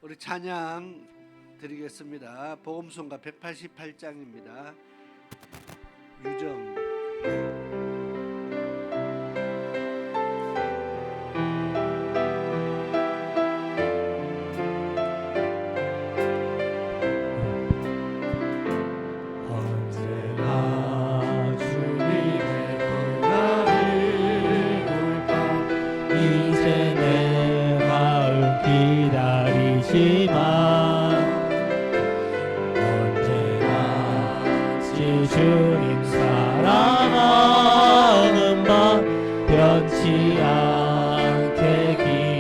우리 찬양 드리겠습니다. 복음송가 188장입니다. 유정. 주님 사랑하는 맘 변치 않게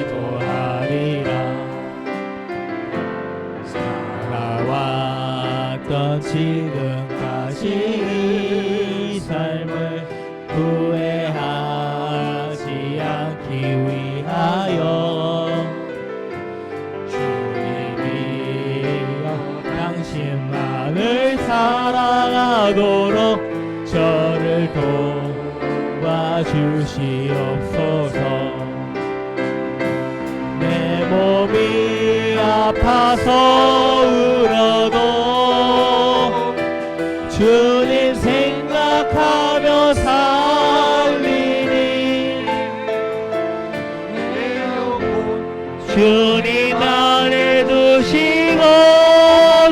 기도하리라. 살아왔던 지금까지 이 삶을 후회하지 않기 위하여 주님이여 당신만을 사랑하도록 저를 도와주시옵소서. 내 몸이 아파서 울어도 주님 생각하며 살리니 내 영혼 주님 안에 두시고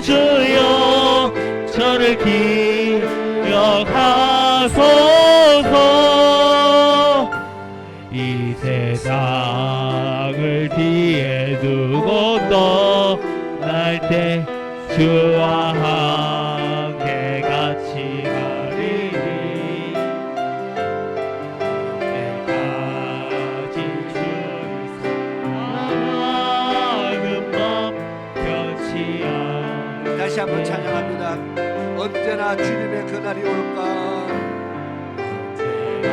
주여 저를 기억하소서. 이 세상을 뒤에 두고 떠날 때 주와 함께 같이 가리니 때까지 주를 사랑하는 맘 변치 않게. 다시 한번 찬양합니다. 언제나 주님의 그날이 올까. 언제나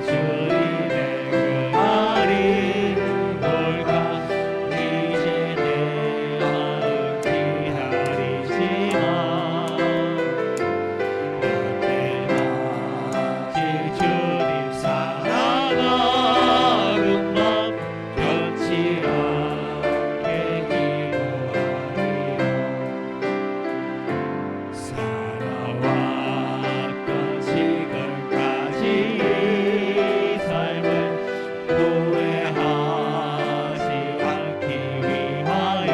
주님의 그날이 올까. 이제 내 마음 기다리지만 언제나 주님 사랑하는 맘 변치 않게 기도하리라. 살아왔던 지금까지 이 삶을 후회하지 않기 위하여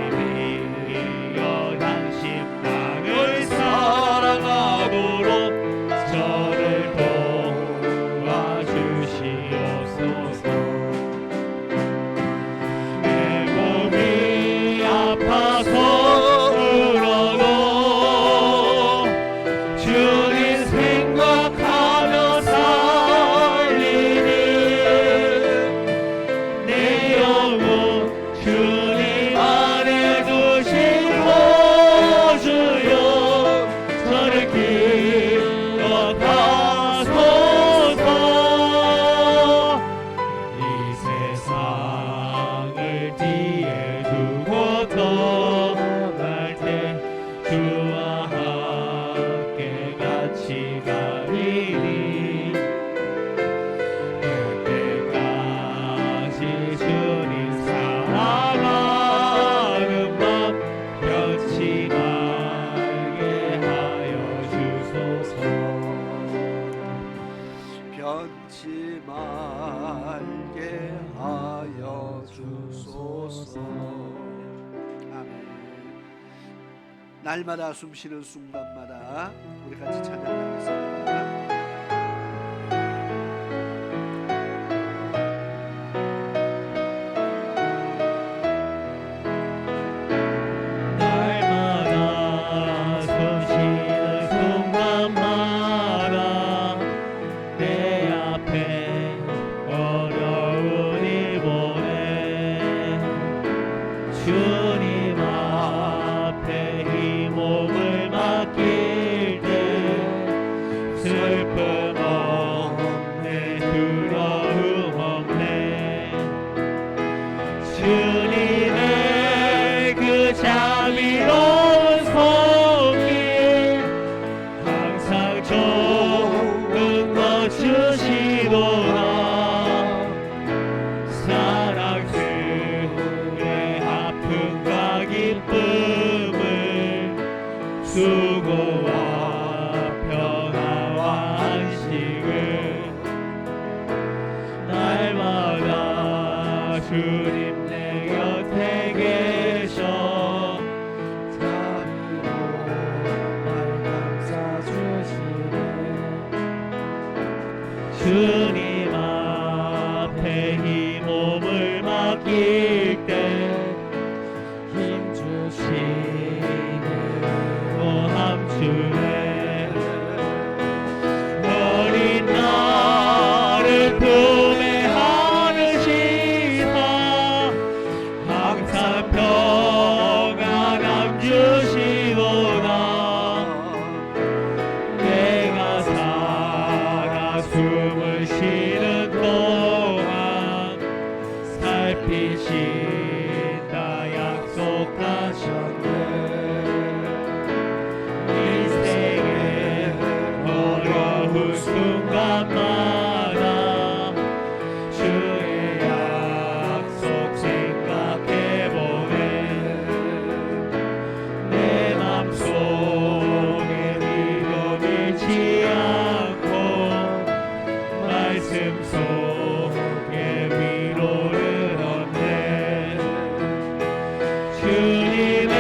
주님이여 당신만을 사랑하도록 저를 도와주시옵소서. 내 몸이 아파서 울어도 주님 생각하며 살리니 내 영혼 주님 안에 두시고 주여 저를 기억하소서. 이 세상을 뒤에 두고 떠날 때 주와 함께 같이 가리니 그때까지 주님 사랑하는 맘 변치 말게 하여 주소서. 변치 말게 하여 주소서. 아멘. 날마다 숨쉬는 순간마다 우리 같이 찬양하겠습니다. 날마다 숨쉬는 순간마다 내 앞에 어려움이 보내 주님 앞에 이 몸을 맡길 때 슬픔 없네 두려움 없네 주님의 그 자비로운 손길 항상 좋은 것 주시도록 기쁨을 수고와 평화와 안식을 날마다 주님 내 곁에 계셔 자비로 날 감싸 주시네. 주님 앞에 이 몸을 맡길 때 힘주시네 또함 주네 어린 나를 품에 안으시사 항상 평안함 주시도다 내가 살아 숨을 쉬는 동안 살피신다 약속하셨네 인생의 어려운 순간마다 주의 약속 생각해보네 내 맘속에 믿음 잃지 않고 말씀 속에 위로를 얻네 주님의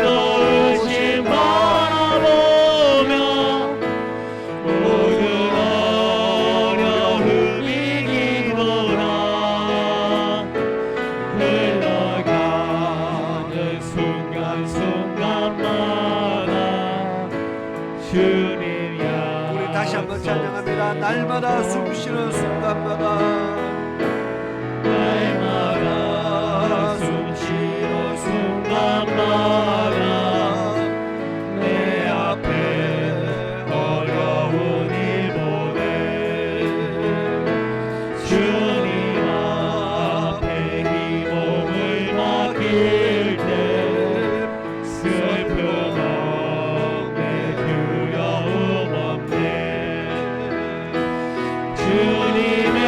넣으심 바라보며 모든 어려움 이기노라 흘러가는 순간순간마다 주님 우리 다시 한번 찬양합니다. 날마다 숨쉬는 순간마다 날마다 숨쉬는 순간마다 내 앞에 어려운 일 보내 주님 앞에 이 몸을 맡길 때 슬픔 없네 두려움 없네 주님의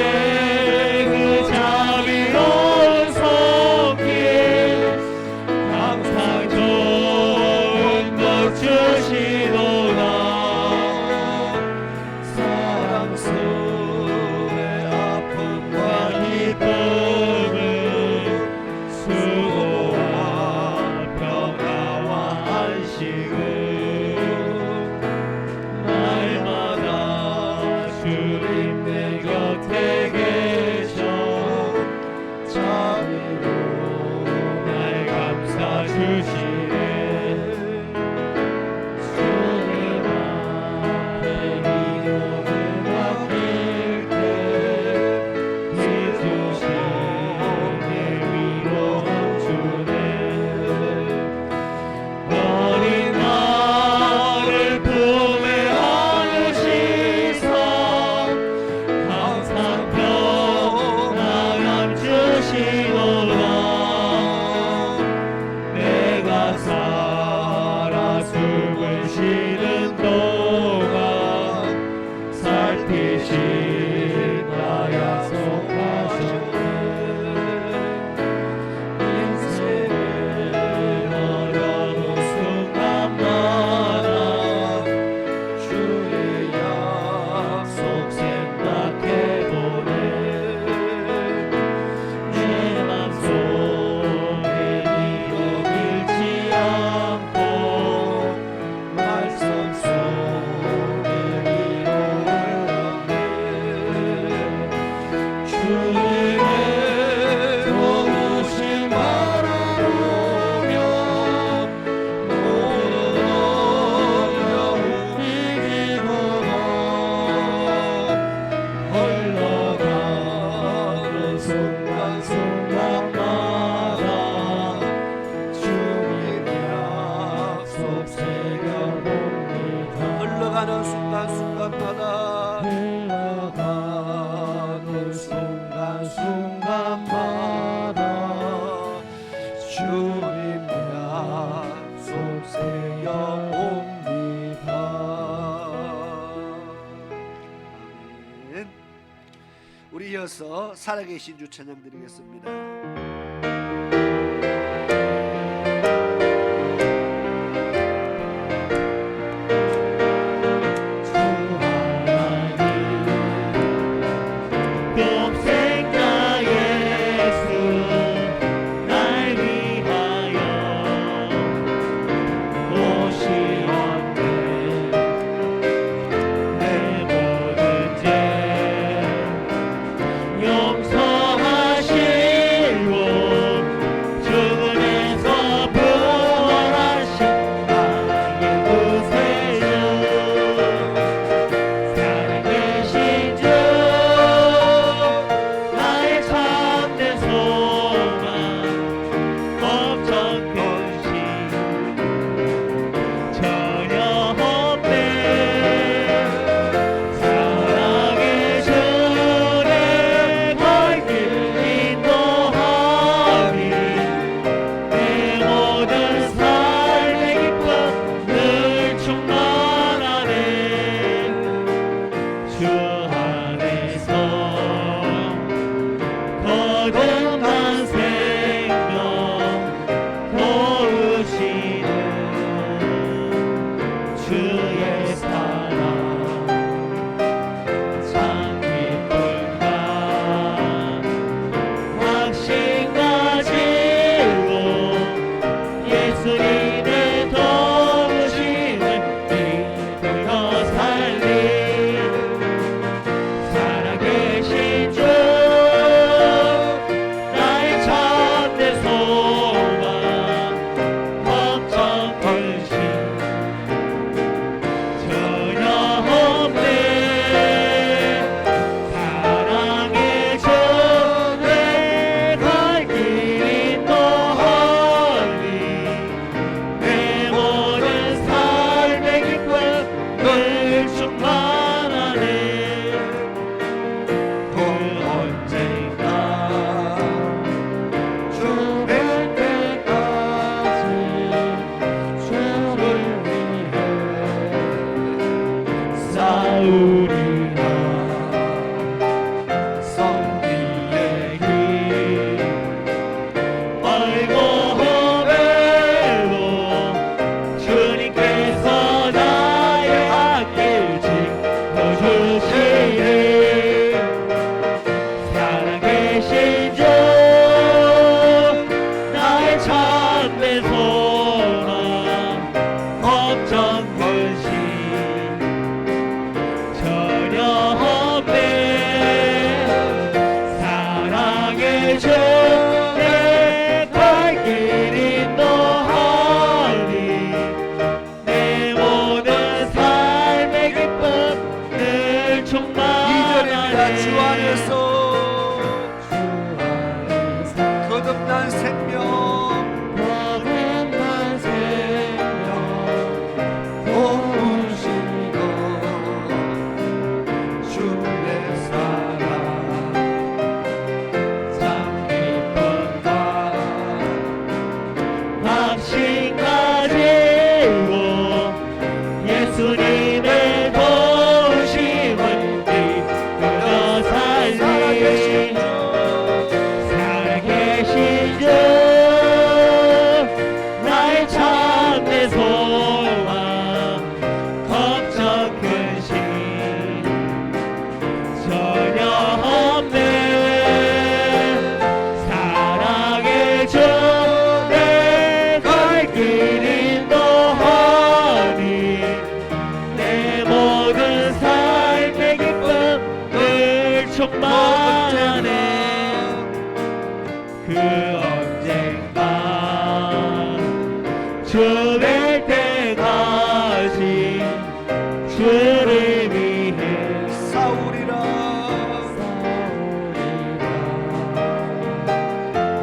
그 자비로운 손길 항상 좋은 것 주시도다 사랑스레 아픔과 기쁨을 수고와 평화와 안식을 날마다 주님 내 곁에 계셔 자비로 날 감싸 주시네 주님 앞에 이 몸을 맡길 때 해주시네 위로함 주네 어린 나를 품에 안으시사 항상 평안함 주시노라 내가 살아 숨을 쉬는 동안 살피신다 약속하셨네 인생의 어려운 순간마다 주의 약속 생각해보네 내 맘속에 믿음 잃지 않고 말씀 속에 위로를 얻네 주님의 도우심 바라보며 모든 어려움 이기거나 흘러가는 순간순간마다 주님 약속 새겨봅니다 흘러가는 순간순간마다 흘러가는 순간순간마다 주님 약속 새겨봅니다. 아멘. 우리 이어서 살아계신 주 찬양 드리겠습니다. 죽을 때까지 주를 위해 싸우리라.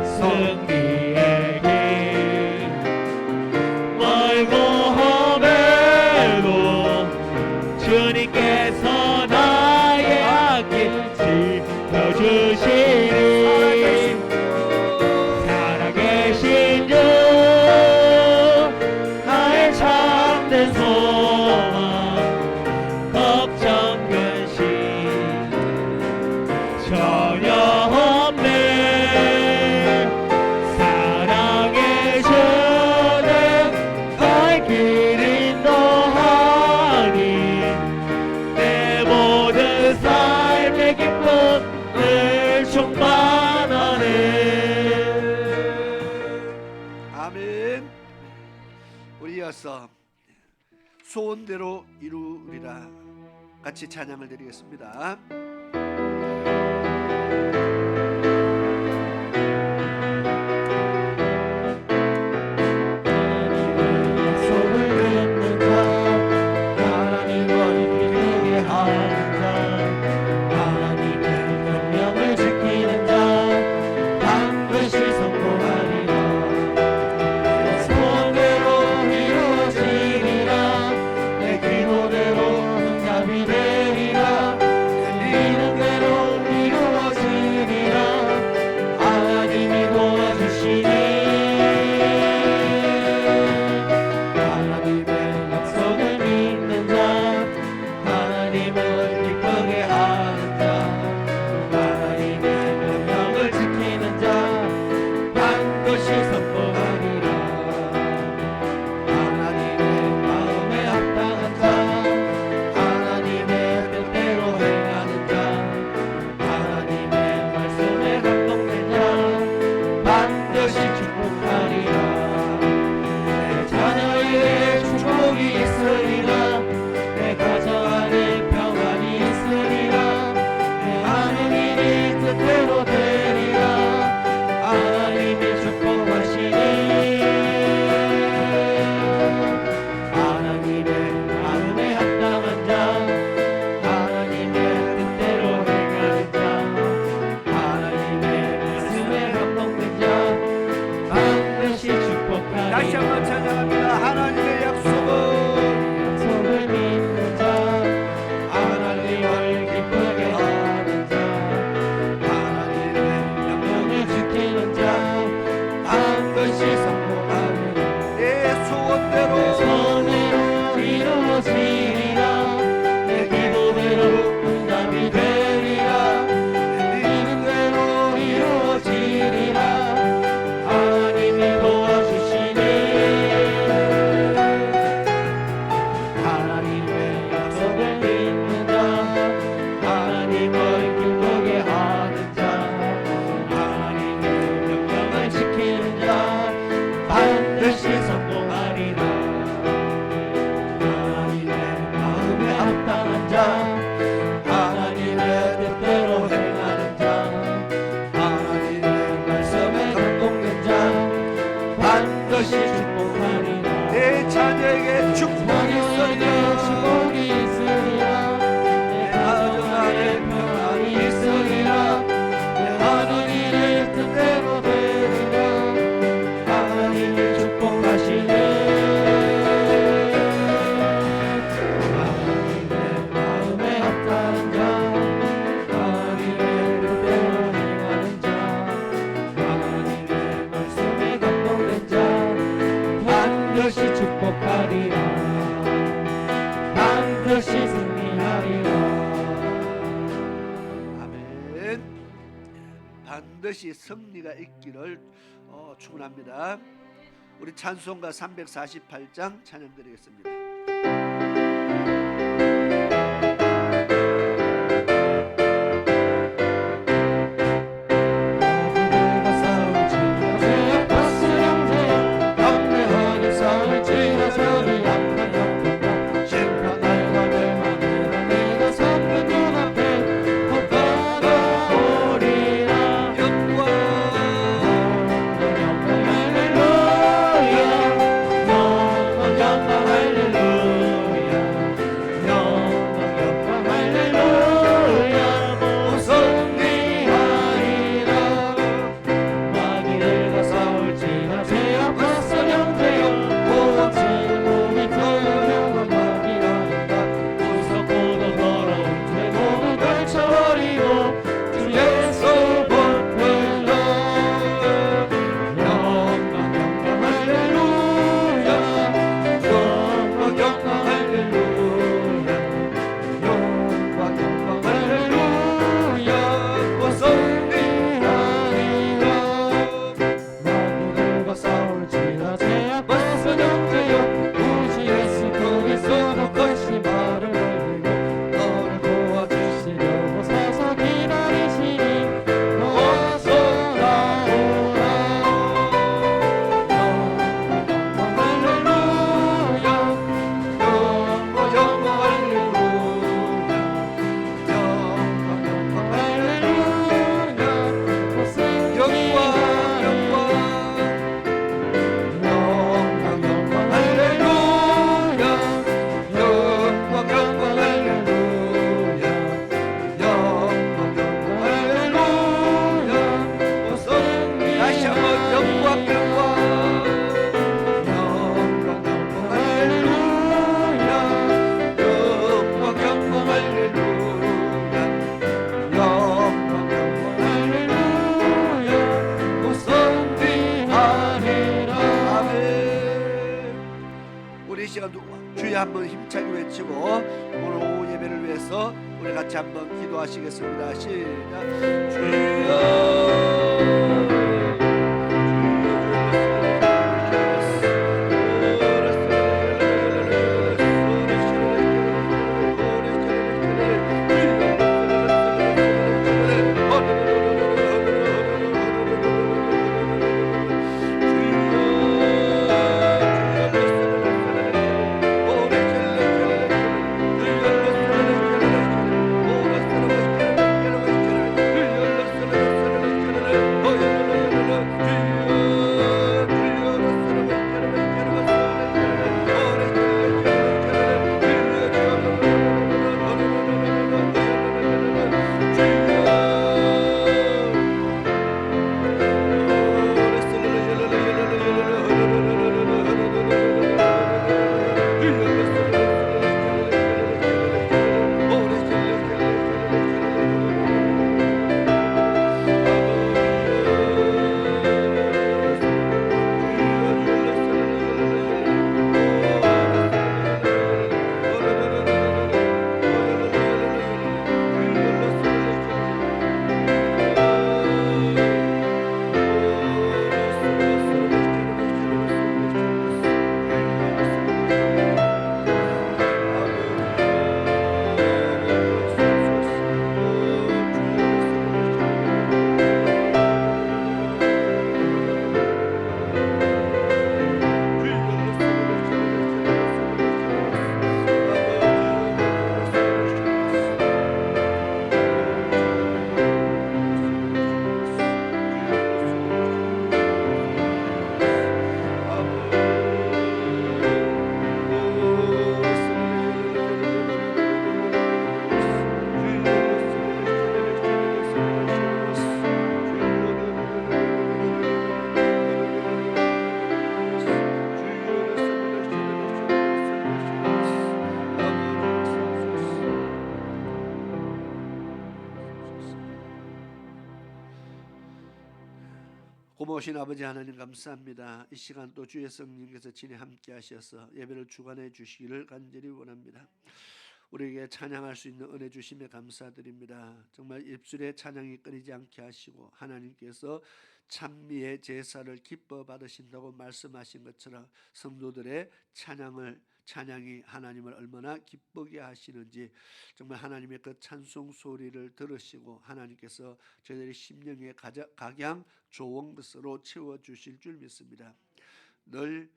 승리의 길 멀고 험해도 주님께서 나의 앞길 지켜주시리. 살아계신 주 나의 참된 소망 걱정 근심 전혀 없네. 사랑의 주는 갈 길 인도하니 내 모든 삶의 기쁨을 충만하네. 아멘. 우리 이어서 소원대로 이루리라 같이 찬양을 드리겠습니다. 다시 한번 찬양합니다. 하나님의 약속을 믿는 자, 하나님을 기쁘게 하는 자, 하나님의 명령을 지키는 자 반드시 성공하리라. 내 소원대로 이루어지리라. 내 기도대로 응답이 되리라. 내 믿는 대로 이루어지리라. 하나님이 도와주시니 하나님의 약속을 믿는 자, 하나님을 기쁘게 하는 자, 하나님의 명령을 지키는 자 반드시 성공하리라. 하나님의 마음에 합당한 자, 하나님의 뜻대로 행하는 자, 하나님의 말씀에 감동된 자 반드시 축복하리라. 내 자녀에게 축복이 있으리라. 내 가정 안에 평안이 있으리라. 내 하나님의 뜻대로 되리라. 하나님이 축복하시네. 하나님의 마음에 합당한 자, 하나님의 뜻대로 행하는 자, 하나님의 말씀에 감동된 자 반드시 축복하리라. 반드시 승리하리라. 아멘. 반드시 승리가 있기를 축원합니다. 우리 찬송가 348장 찬양드리겠습니다. 할렐루야 시간도 주여 한번 힘차게 외치고 오늘 오후 예배를 위해서 우리 같이 한번 기도하시겠습니다. 시작. 주여 고마우신 아버지 하나님 감사합니다. 이 시간 또 주의 성령께서 친히 함께 하셔서 예배를 주관해 주시기를 간절히 원합니다. 우리에게 찬양할 수 있는 은혜 주심에 감사드립니다. 정말 입술에 찬양이 끊이지 않게 하시고 하나님께서 찬미의 제사를 기뻐 받으신다고 말씀하신 것처럼 성도들의 찬양이 하나님을 얼마나 기쁘게 하시는지 정말 하나님의 그 찬송 소리를 들으시고 하나님께서 저희들의 심령의 각양 좋은 것으로 채워주실 줄 믿습니다. 늘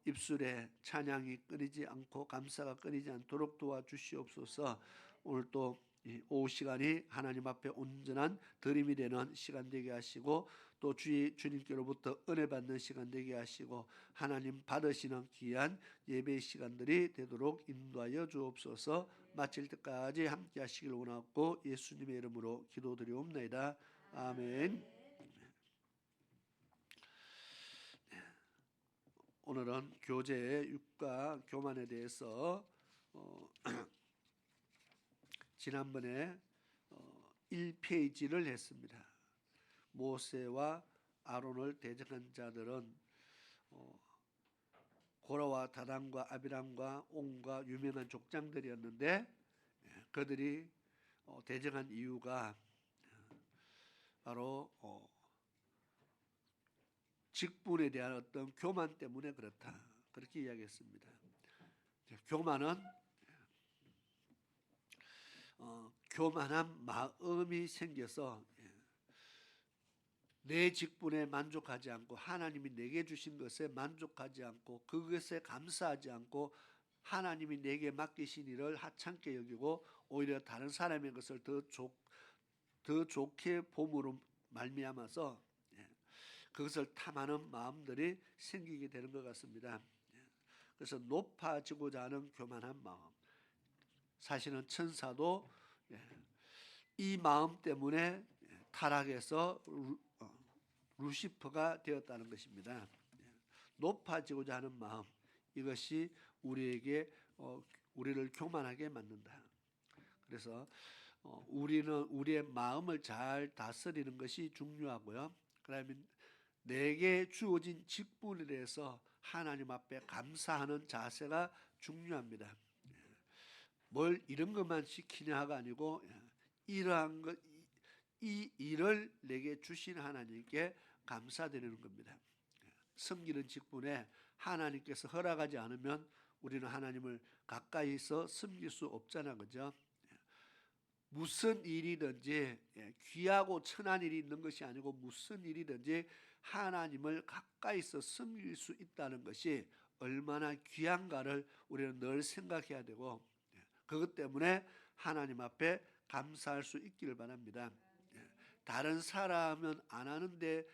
입술에 찬양이 끊이지 않고 감사가 끊이지 않도록 도와주시옵소서. 오늘 또 오후 시간이 하나님 앞에 온전한 드림이 되는 시간 되게 하시고 또 주님께로부터 은혜 받는 시간 되게 하시고 하나님 받으시는 귀한 예배의 시간들이 되도록 인도하여 주옵소서. 마칠 때까지 함께 하시길 원하고 예수님의 이름으로 기도드리옵나이다. 아멘. 오늘은 교제의 육과 교만에 대해서 지난번에 1페이지를 했습니다. 모세와 아론을 대적한 자들은 고라와 다단과 아비람과 온과 유명한 족장들이었는데 그들이 대적한 이유가 바로 직분에 대한 어떤 교만 때문에 그렇다, 그렇게 이야기했습니다. 교만은 교만한 마음이 생겨서 내 직분에 만족하지 않고 하나님이 내게 주신 것에 만족하지 않고 그것에 감사하지 않고 하나님이 내게 맡기신 일을 하찮게 여기고 오히려 다른 사람의 것을 더 좋게 봄으로 말미암아서 그것을 탐하는 마음들이 생기게 되는 것 같습니다. 그래서 높아지고자 하는 교만한 마음, 사실은 천사도 이 마음 때문에 타락해서 루시퍼가 되었다는 것입니다. 높아지고자 하는 마음, 이것이 우리를 교만하게 만든다. 그래서 우리는 우리의 마음을 잘 다스리는 것이 중요하고요. 그러면 내게 주어진 직분에 서 하나님 앞에 감사하는 자세가 중요합니다. 뭘 이런 것만 시키냐가 아니고 이러한 것, 이 일을 내게 주신 하나님께 감사드리는 겁니다. 섬기는 직분에 하나님께서 허락하지 않으면 우리는 하나님을 가까이서 섬길 수 없잖아, 그죠? 무슨 일이든지 귀하고 천한 일이 있는 것이 아니고 무슨 일이든지 하나님을 가까이서 섬길 수 있다는 것이 얼마나 귀한가를 우리는 늘 생각해야 되고, 그것 때문에 하나님 앞에 감사할 수 있기를 바랍니다. 다른 사람은 안 하는데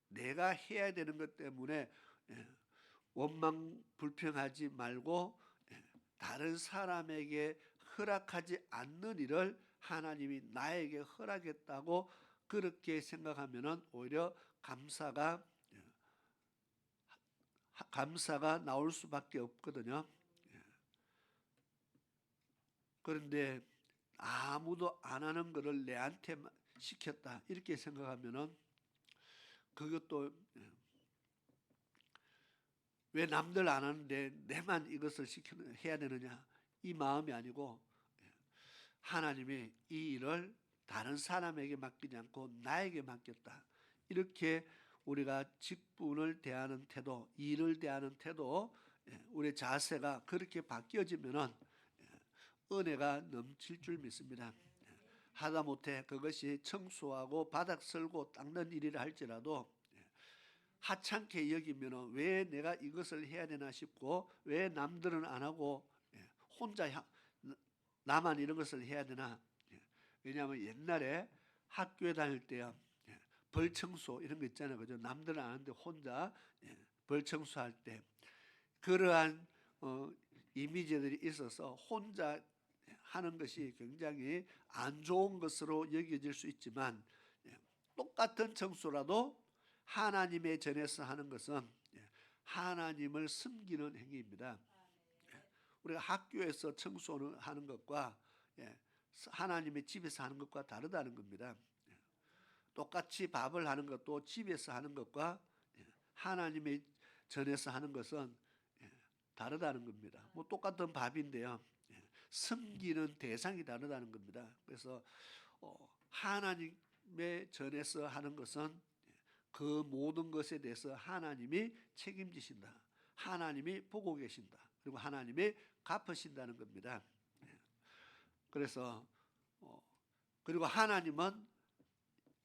내가 해야 되는 것 때문에 원망 불평하지 말고 다른 사람에게 허락하지 않는 일을 하나님이 나에게 허락했다고 그렇게 생각하면은 오히려 감사가 나올 수밖에 없거든요. 그런데 아무도 안 하는 것을 내한테 시켰다 이렇게 생각하면은 그것도 왜 남들 안 하는데 내만 이것을 해야 되느냐 이 마음이 아니고 하나님이 이 일을 다른 사람에게 맡기지 않고 나에게 맡겼다. 이렇게 우리가 직분을 대하는 태도, 일을 대하는 태도, 우리의 자세가 그렇게 바뀌어지면은 은혜가 넘칠 줄 믿습니다. 하다못해 그것이 청소하고 바닥 쓸고 닦는 일이라 할지라도 하찮게 여기면은 왜 내가 이것을 해야 되나 싶고 왜 남들은 안 하고 혼자 나만 이런 것을 해야 되나. 왜냐하면 옛날에 학교에 다닐 때요 벌청소 이런 거 있잖아요, 그죠? 남들은 안 하는데 혼자 벌청소할 때 그러한 이미지들이 있어서 혼자 하는 것이 굉장히 안 좋은 것으로 여겨질 수 있지만 똑같은 청소라도 하나님의 전에서 하는 것은 하나님을 섬기는 행위입니다. 우리가 학교에서 청소를 하는 것과 하나님의 집에서 하는 것과 다르다는 겁니다. 똑같이 밥을 하는 것도 집에서 하는 것과 하나님의 전에서 하는 것은 다르다는 겁니다. 뭐 똑같은 밥인데요. 섬기는 대상이 다르다는 겁니다. 그래서 하나님의 전에서 하는 것은 그 모든 것에 대해서 하나님이 책임지신다. 하나님이 보고 계신다. 그리고 하나님이 갚으신다는 겁니다. 그래서 그리고 하나님은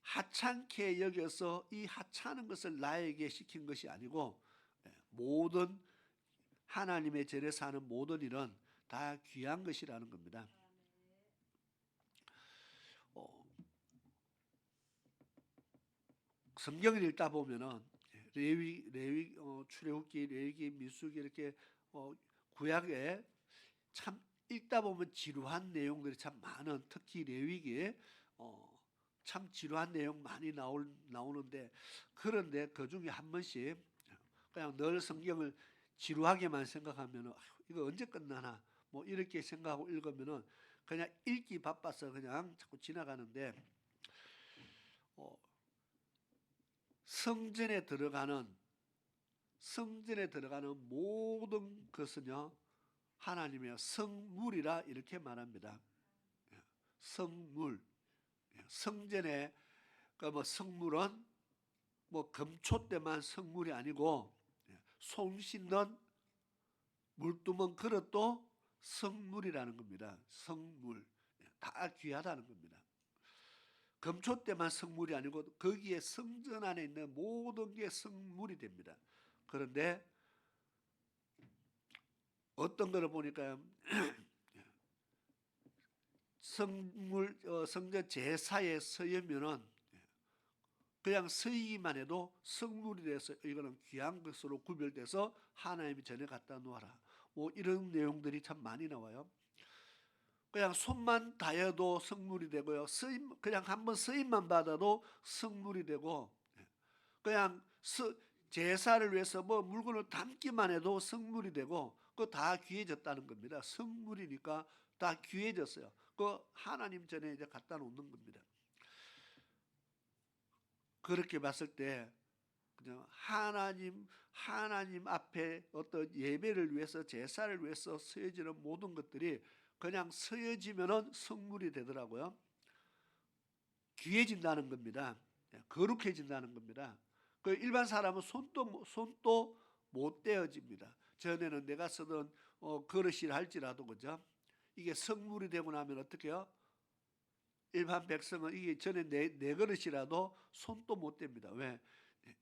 하찮게 여겨서 이 하찮은 것을 나에게 시킨 것이 아니고 모든 하나님의 전에서 하는 모든 일은 다 귀한 것이라는 겁니다. 성경을 읽다 보면은 레위 출애굽기, 레위기, 민수기 이렇게 구약에 참 읽다 보면 지루한 내용들이 참 많은, 특히 레위기에 참 지루한 내용 많이 나오는데 그런데 그 중에 한 번씩 그냥 늘 성경을 지루하게만 생각하면은 이거 언제 끝나나 뭐 이렇게 생각하고 읽으면은 그냥 읽기 바빠서 그냥 자꾸 지나가는데 성전에 들어가는 모든 것은요 하나님의 성물이라 이렇게 말합니다. 성물, 성전에 그 성물은 금초 때만 성물이 아니고 손 씻는 물두멍 그릇도 성물이라는 겁니다. 성물 다 귀하다는 겁니다. 금초 때만 성물이 아니고 거기에 성전 안에 있는 모든 게 성물이 됩니다. 그런데 어떤 거를 보니까 성전 제사에 서면은 그냥 서기만 해도 성물이 돼서 이거는 귀한 것으로 구별돼서 하나님이 전에 갖다 놓아라. 뭐 이런 내용들이 참 많이 나와요. 그냥 손만 닿아도 성물이 되고요. 그냥 한번 쓰임만 받아도 성물이 되고, 그냥 제사를 위해서 뭐 물건을 담기만 해도 성물이 되고, 그거 다 귀해졌다는 겁니다. 성물이니까 다 귀해졌어요. 그 하나님 전에 이제 갖다 놓는 겁니다. 그렇게 봤을 때 그죠? 하나님 앞에 어떤 예배를 위해서 제사를 위해서 서여지는 모든 것들이 그냥 서여지면은 성물이 되더라고요. 귀해진다는 겁니다. 거룩해진다는 겁니다. 그 일반 사람은 손도 못 떼어집니다. 전에는 내가 쓰던 그릇이라 할지라도 그죠? 이게 성물이 되고 나면 어떻게요? 일반 백성은 이게 전에 내 그릇이라도 손도 못 댑니다. 왜?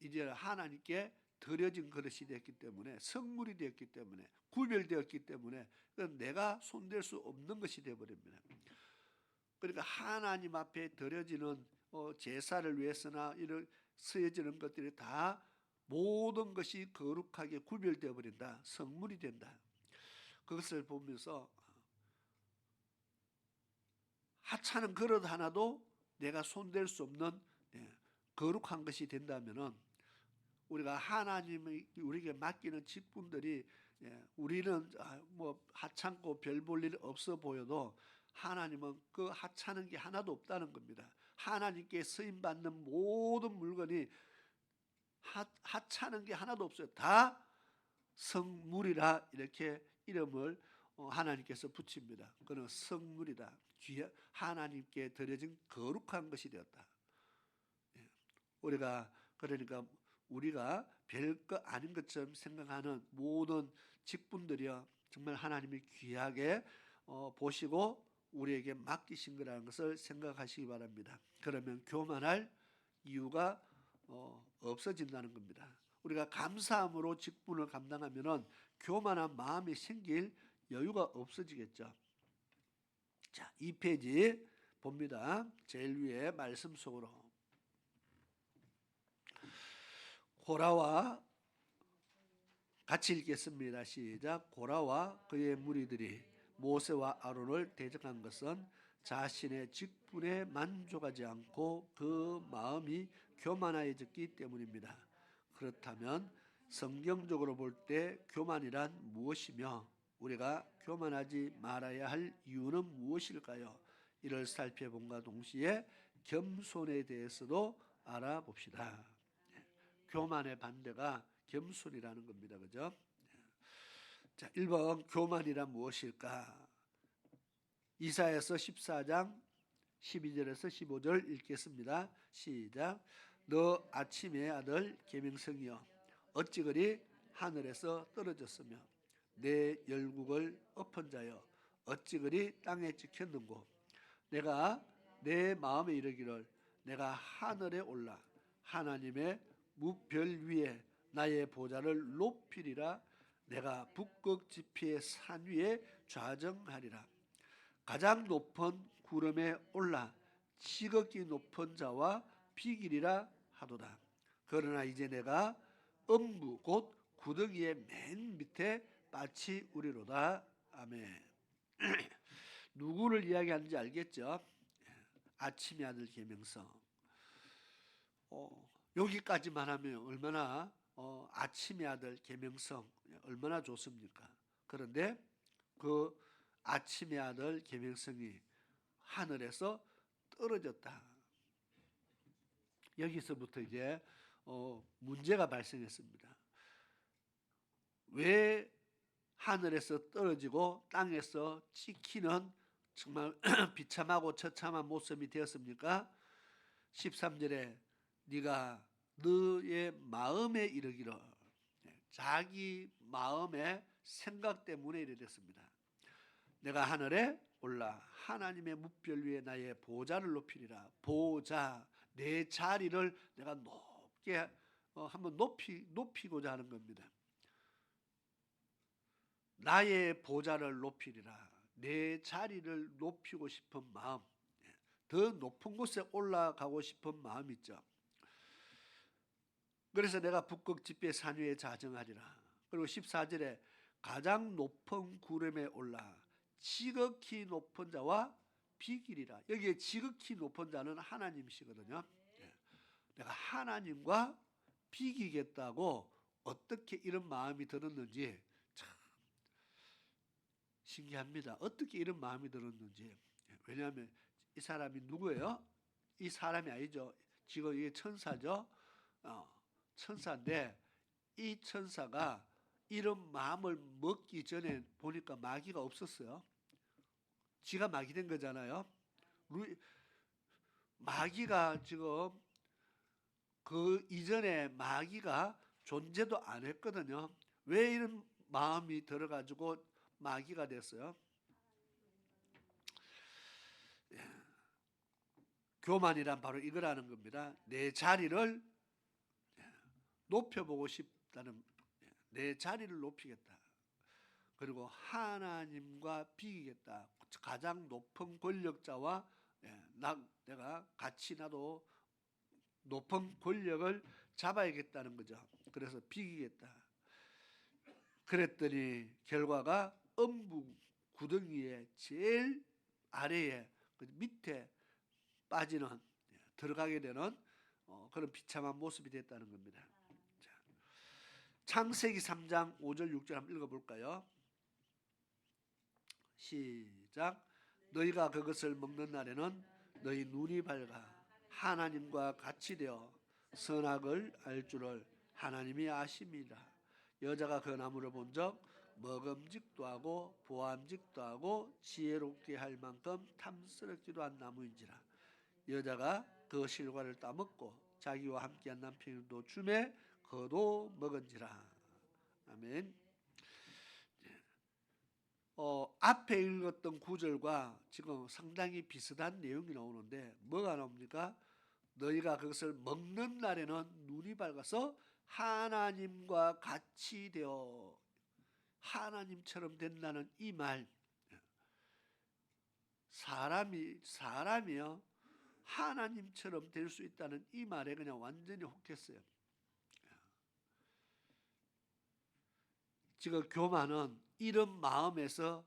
이제 하나님께 드려진 그릇이 됐기 때문에, 성물이 되었기 때문에, 구별되었기 때문에 내가 손댈 수 없는 것이 되어버립니다. 그러니까 하나님 앞에 드려지는 제사를 위해서나 이런 쓰여지는 것들이 다 모든 것이 거룩하게 구별되어 버린다. 성물이 된다. 그것을 보면서 하찮은 그릇 하나도 내가 손댈 수 없는 거룩한 것이 된다면은 우리가 하나님이 우리에게 맡기는 직분들이 우리는 뭐 하찮고 별 볼 일 없어 보여도 하나님은 그 하찮은 게 하나도 없다는 겁니다. 하나님께 쓰임 받는 모든 물건이 하찮은 게 하나도 없어요. 다 성물이라 이렇게 이름을 하나님께서 붙입니다. 그는 성물이다. 하나님께 드려진 거룩한 것이 되었다. 우리가 그러니까 우리가 별거 아닌 것처럼 생각하는 모든 직분들이요 정말 하나님이 귀하게 보시고 우리에게 맡기신 거라는 것을 생각하시기 바랍니다. 그러면 교만할 이유가 없어진다는 겁니다. 우리가 감사함으로 직분을 감당하면은 교만한 마음이 생길 여유가 없어지겠죠. 자, 2페이지 봅니다. 제일 위에 말씀 속으로. 고라와 같이 읽겠습니다. 시작. 고라와 그의 무리들이 모세와 아론을 대적한 것은 자신의 직분에 만족하지 않고 그 마음이 교만해졌기 때문입니다. 그렇다면 성경적으로 볼 때 교만이란 무엇이며 우리가 교만하지 말아야 할 이유는 무엇일까요? 이를 살펴본과 동시에 겸손에 대해서도 알아봅시다. 교만의 반대가 겸손이라는 겁니다. 그죠? 자, 1번 교만이란 무엇일까? 이사야서 14장 12절에서 15절 읽겠습니다. 시작. 너 아침의 아들 계명성이여 어찌 그리 하늘에서 떨어졌으며 내 열국을 엎은 자여 어찌 그리 땅에 찍혔는고 내가 내 마음에 이르기를 내가 하늘에 올라 하나님의 무별 위에 나의 보좌를 높이리라. 내가 북극 지피의 산 위에 좌정하리라. 가장 높은 구름에 올라 지극히 높은 자와 비기리라 하도다. 그러나 이제 내가 음부 곧 구덩이의 맨 밑에 빠치 우리로다. 아멘. 누구를 이야기하는지 알겠죠? 아침의 아들 계명성. 여기까지만 하면 얼마나 아침의 아들 계명성 얼마나 좋습니까? 그런데 그 아침의 아들 계명성이 하늘에서 떨어졌다. 여기서부터 이제 문제가 발생했습니다. 왜 하늘에서 떨어지고 땅에서 찍히는 정말 비참하고 처참한 모습이 되었습니까? 13절에 네가 너의 마음에 이르기를 자기 마음의 생각 때문에 이래 됐습니다. 내가 하늘에 올라 하나님의 무별 위에 나의 보좌를 높이리라. 보좌, 내 자리를 내가 높게 한번 높이고자 하는 겁니다. 나의 보좌를 높이리라. 내 자리를 높이고 싶은 마음, 더 높은 곳에 올라가고 싶은 마음 있죠. 그래서 내가 북극 지폐 산 위에 자정하리라. 그리고 14절에 가장 높은 구름에 올라 지극히 높은 자와 비기리라. 여기에 지극히 높은 자는 하나님이시거든요. 내가 하나님과 비기겠다고 어떻게 이런 마음이 들었는지 참 신기합니다. 어떻게 이런 마음이 들었는지. 왜냐하면 이 사람이 누구예요? 이 사람이 아니죠. 지금 이게 천사죠. 천사인데 이 천사가 이런 마음을 먹기 전에 보니까 마귀가 없었어요. 지가 마귀 된 거잖아요. 마귀가 지금 그 이전에 마귀가 존재도 안 했거든요. 왜 이런 마음이 들어가지고 마귀가 됐어요? 교만이란 바로 이거라는 겁니다. 내 자리를 높여보고 싶다는, 내 자리를 높이겠다. 그리고 하나님과 비기겠다. 가장 높은 권력자와 내가 같이 나도 높은 권력을 잡아야겠다는 거죠. 그래서 비기겠다. 그랬더니 결과가 음부 구덩이의 제일 아래에 그 밑에 빠지는, 들어가게 되는 그런 비참한 모습이 됐다는 겁니다. 자, 창세기 3장 5절 6절 한번 읽어볼까요? 시작. 너희가 그것을 먹는 날에는 너희 눈이 밝아 하나님과 같이 되어 선악을 알 줄을 하나님이 아심이라. 여자가 그 나무를 본적 먹음직도 하고 보암직도 하고 지혜롭게 할 만큼 탐스럽기도 한 나무인지라. 여자가 그 실과를 따먹고 자기와 함께한 남편도 주매 그도 먹은지라. 아멘. 앞에 읽었던 구절과 지금 상당히 비슷한 내용이 나오는데 뭐가 나옵니까? 너희가 그것을 먹는 날에는 눈이 밝아서 하나님과 같이 되어 하나님처럼 된다는 이 말, 사람이요 하나님처럼 될 수 있다는 이 말에 그냥 완전히 혹했어요. 지금 교만은 이런 마음에서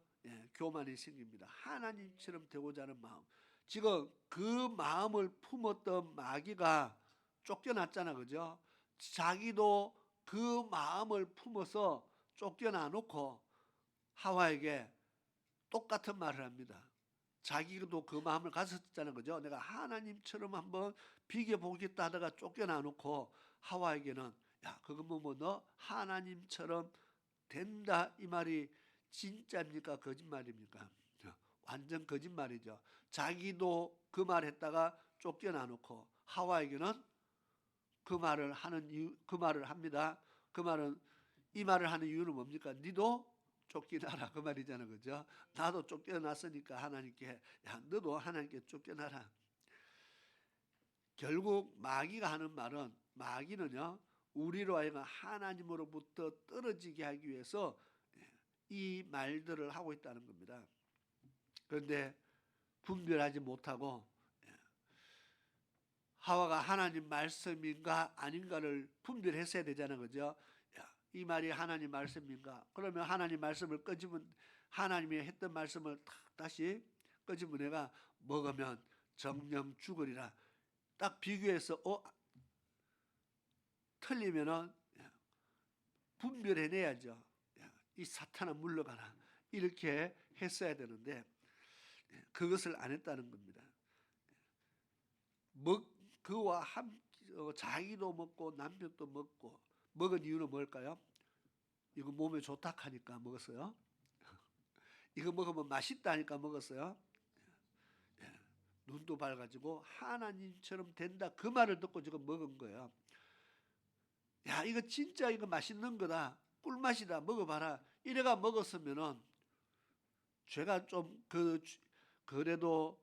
교만이 생깁니다. 하나님처럼 되고자 하는 마음. 지금 그 마음을 품었던 마귀가 쫓겨났잖아, 그죠? 자기도 그 마음을 품어서 쫓겨나 놓고 하와에게 똑같은 말을 합니다. 자기도 그 마음을 가졌잖아요, 그죠? 내가 하나님처럼 한번 비겨보겠다 하다가 쫓겨나 놓고 하와에게는 야, 그거 뭐 너 하나님처럼 된다 이 말이 진짜입니까? 거짓말입니까? 완전 거짓말이죠. 자기도 그 말 했다가 쫓겨나 놓고 하와에게는 그 말을 하는 이유, 그 말을 합니다. 그 말은 이 말을 하는 이유는 뭡니까? 니도 쫓겨나라 그 말이잖아요, 그죠? 나도 쫓겨났으니까 하나님께 야 너도 하나님께 쫓겨나라. 결국 마귀가 하는 말은 마귀는요 우리로 하여금 하나님으로부터 떨어지게 하기 위해서 이 말들을 하고 있다는 겁니다. 그런데 분별하지 못하고 하와가 하나님 말씀인가 아닌가를 분별했어야 되잖아요, 그죠? 이 말이 하나님 말씀인가? 그러면 하나님 말씀을 끄집은 하나님이 했던 말씀을 다시 끄집은 애가 먹으면 정령 죽으리라. 딱 비교해서 틀리면은 분별해내야죠. 이 사탄아 물러가라. 이렇게 했어야 되는데 그것을 안 했다는 겁니다. 그와 함께 자기도 먹고 남편도 먹고 먹은 이유는 뭘까요? 이거 몸에 좋다 하니까 먹었어요. 이거 먹으면 맛있다 하니까 먹었어요. 눈도 밝아지고 하나님처럼 된다 그 말을 듣고 지금 먹은 거예요. 야 이거 진짜 이거 맛있는 거다. 꿀맛이다. 먹어봐라. 이래가 먹었으면은 죄가 좀 그래도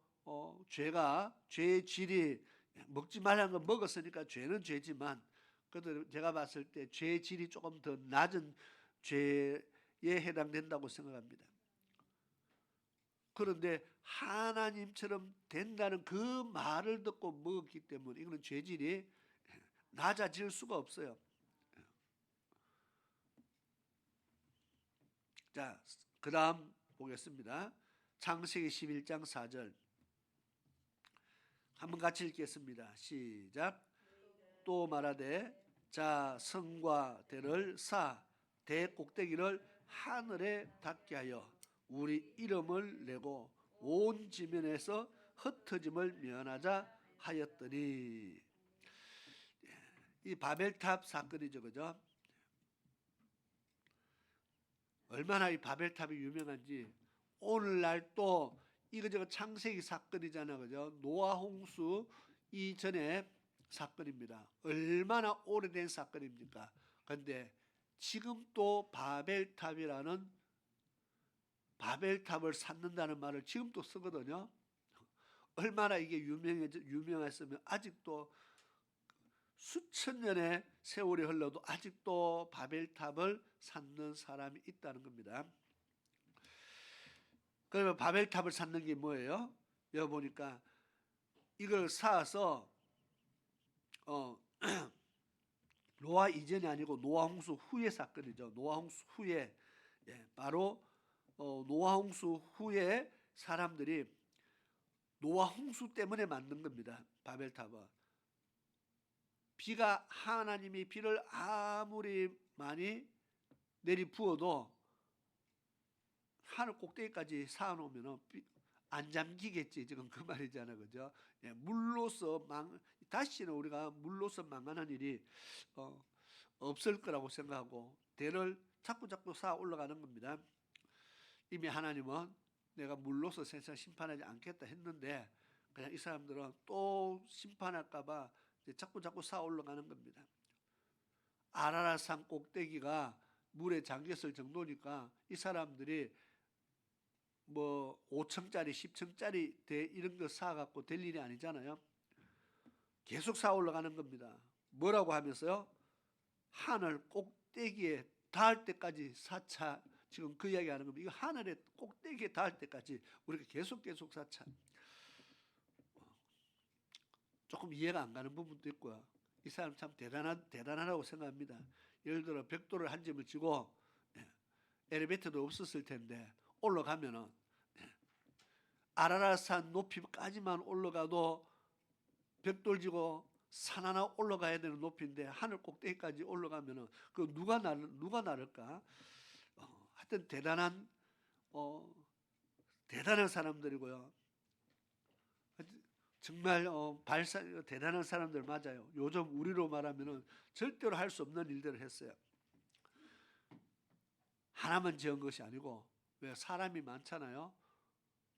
죄의 질이 먹지 말라는 거 먹었으니까 죄는 죄지만 그래도 제가 봤을 때 죄의 질이 조금 더 낮은 죄에 해당된다고 생각합니다. 그런데 하나님처럼 된다는 그 말을 듣고 먹었기 때문에 이거는 죄질이 낮아질 수가 없어요. 자, 그 다음 보겠습니다. 창세기 11장 4절 한번 같이 읽겠습니다. 시작. 또 말하되 자 성과 대를 쌓아 대 꼭대기를 하늘에 닿게 하여 우리 이름을 내고 온 지면에서 흩어짐을 면하자 하였더니 이 바벨탑 사건이죠, 그죠? 얼마나 이 바벨탑이 유명한지 오늘날 또 이거저거 창세기 사건이잖아, 그죠? 노아 홍수 이전에 사건입니다. 얼마나 오래된 사건입니까? 그런데 지금 또 바벨탑이라는 바벨탑을 쌓는다는 말을 지금 또 쓰거든요. 얼마나 이게 유명했으면 아직도 수천 년의 세월이 흘러도 아직도 바벨탑을 쌓는 사람이 있다는 겁니다. 그러면 바벨탑을 쌓는 게 뭐예요? 여기 보니까 이걸 쌓아서 노아 이전이 아니고 노아 홍수 후의 사건이죠. 노아 홍수 후에 바로 노아 홍수 후에 사람들이 노아 홍수 때문에 만든 겁니다. 바벨탑은. 비가 하나님이 비를 아무리 많이 내리부어도 하늘 꼭대기까지 쌓아놓으면 안 잠기겠지. 지금 그 말이잖아요, 그죠? 물로서 다시는 우리가 물로서 망하는 일이 없을 거라고 생각하고 대를 자꾸 쌓아 올라가는 겁니다. 이미 하나님은 내가 물로서 세상 심판하지 않겠다 했는데 그냥 이 사람들은 또 심판할까봐 자꾸 쌓아 올라가는 겁니다. 아라랏산 꼭대기가 물에 잠겼을 정도니까 이 사람들이 뭐 5층짜리 10층짜리 이런 거 쌓아갖고 될 일이 아니잖아요. 계속 쌓아 올라가는 겁니다. 뭐라고 하면서요? 하늘 꼭대기에 닿을 때까지 쌓자. 지금 그 이야기 하는 겁니다. 이거 하늘의 꼭대기에 닿을 때까지 우리가 계속 쌓자. 조금 이해가 안 가는 부분도 있고요. 이 사람 참 대단하다고 생각합니다. 예를 들어 벽돌을 한 점을 지고 엘리베이터도 없었을 텐데 올라가면은 아라랏산 높이까지만 올라가도 벽돌 지고 산 하나 올라가야 되는 높이인데 하늘 꼭대기까지 올라가면은 그 누가 나를까? 하여튼 대단한 사람들이고요. 정말 대단한 사람들 맞아요. 요즘 우리로 말하면은 절대로 할 수 없는 일들을 했어요. 하나만 지은 것이 아니고 왜 사람이 많잖아요.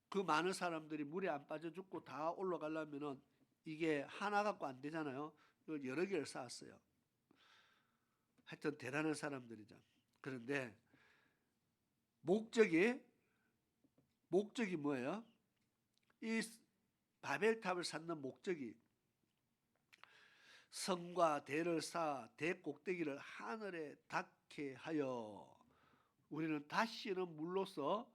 그 많은 사람들이 물에 안 빠져 죽고 다 올라가려면은 이게 하나 갖고 안 되잖아요. 이걸 여러 개를 쌓았어요. 하여튼 대단한 사람들이죠. 그런데 목적이 뭐예요? 이 바벨탑을 쌓는 목적이 성과 대를 쌓아 대 꼭대기를 하늘에 닿게 하여 우리는 다시는 물로서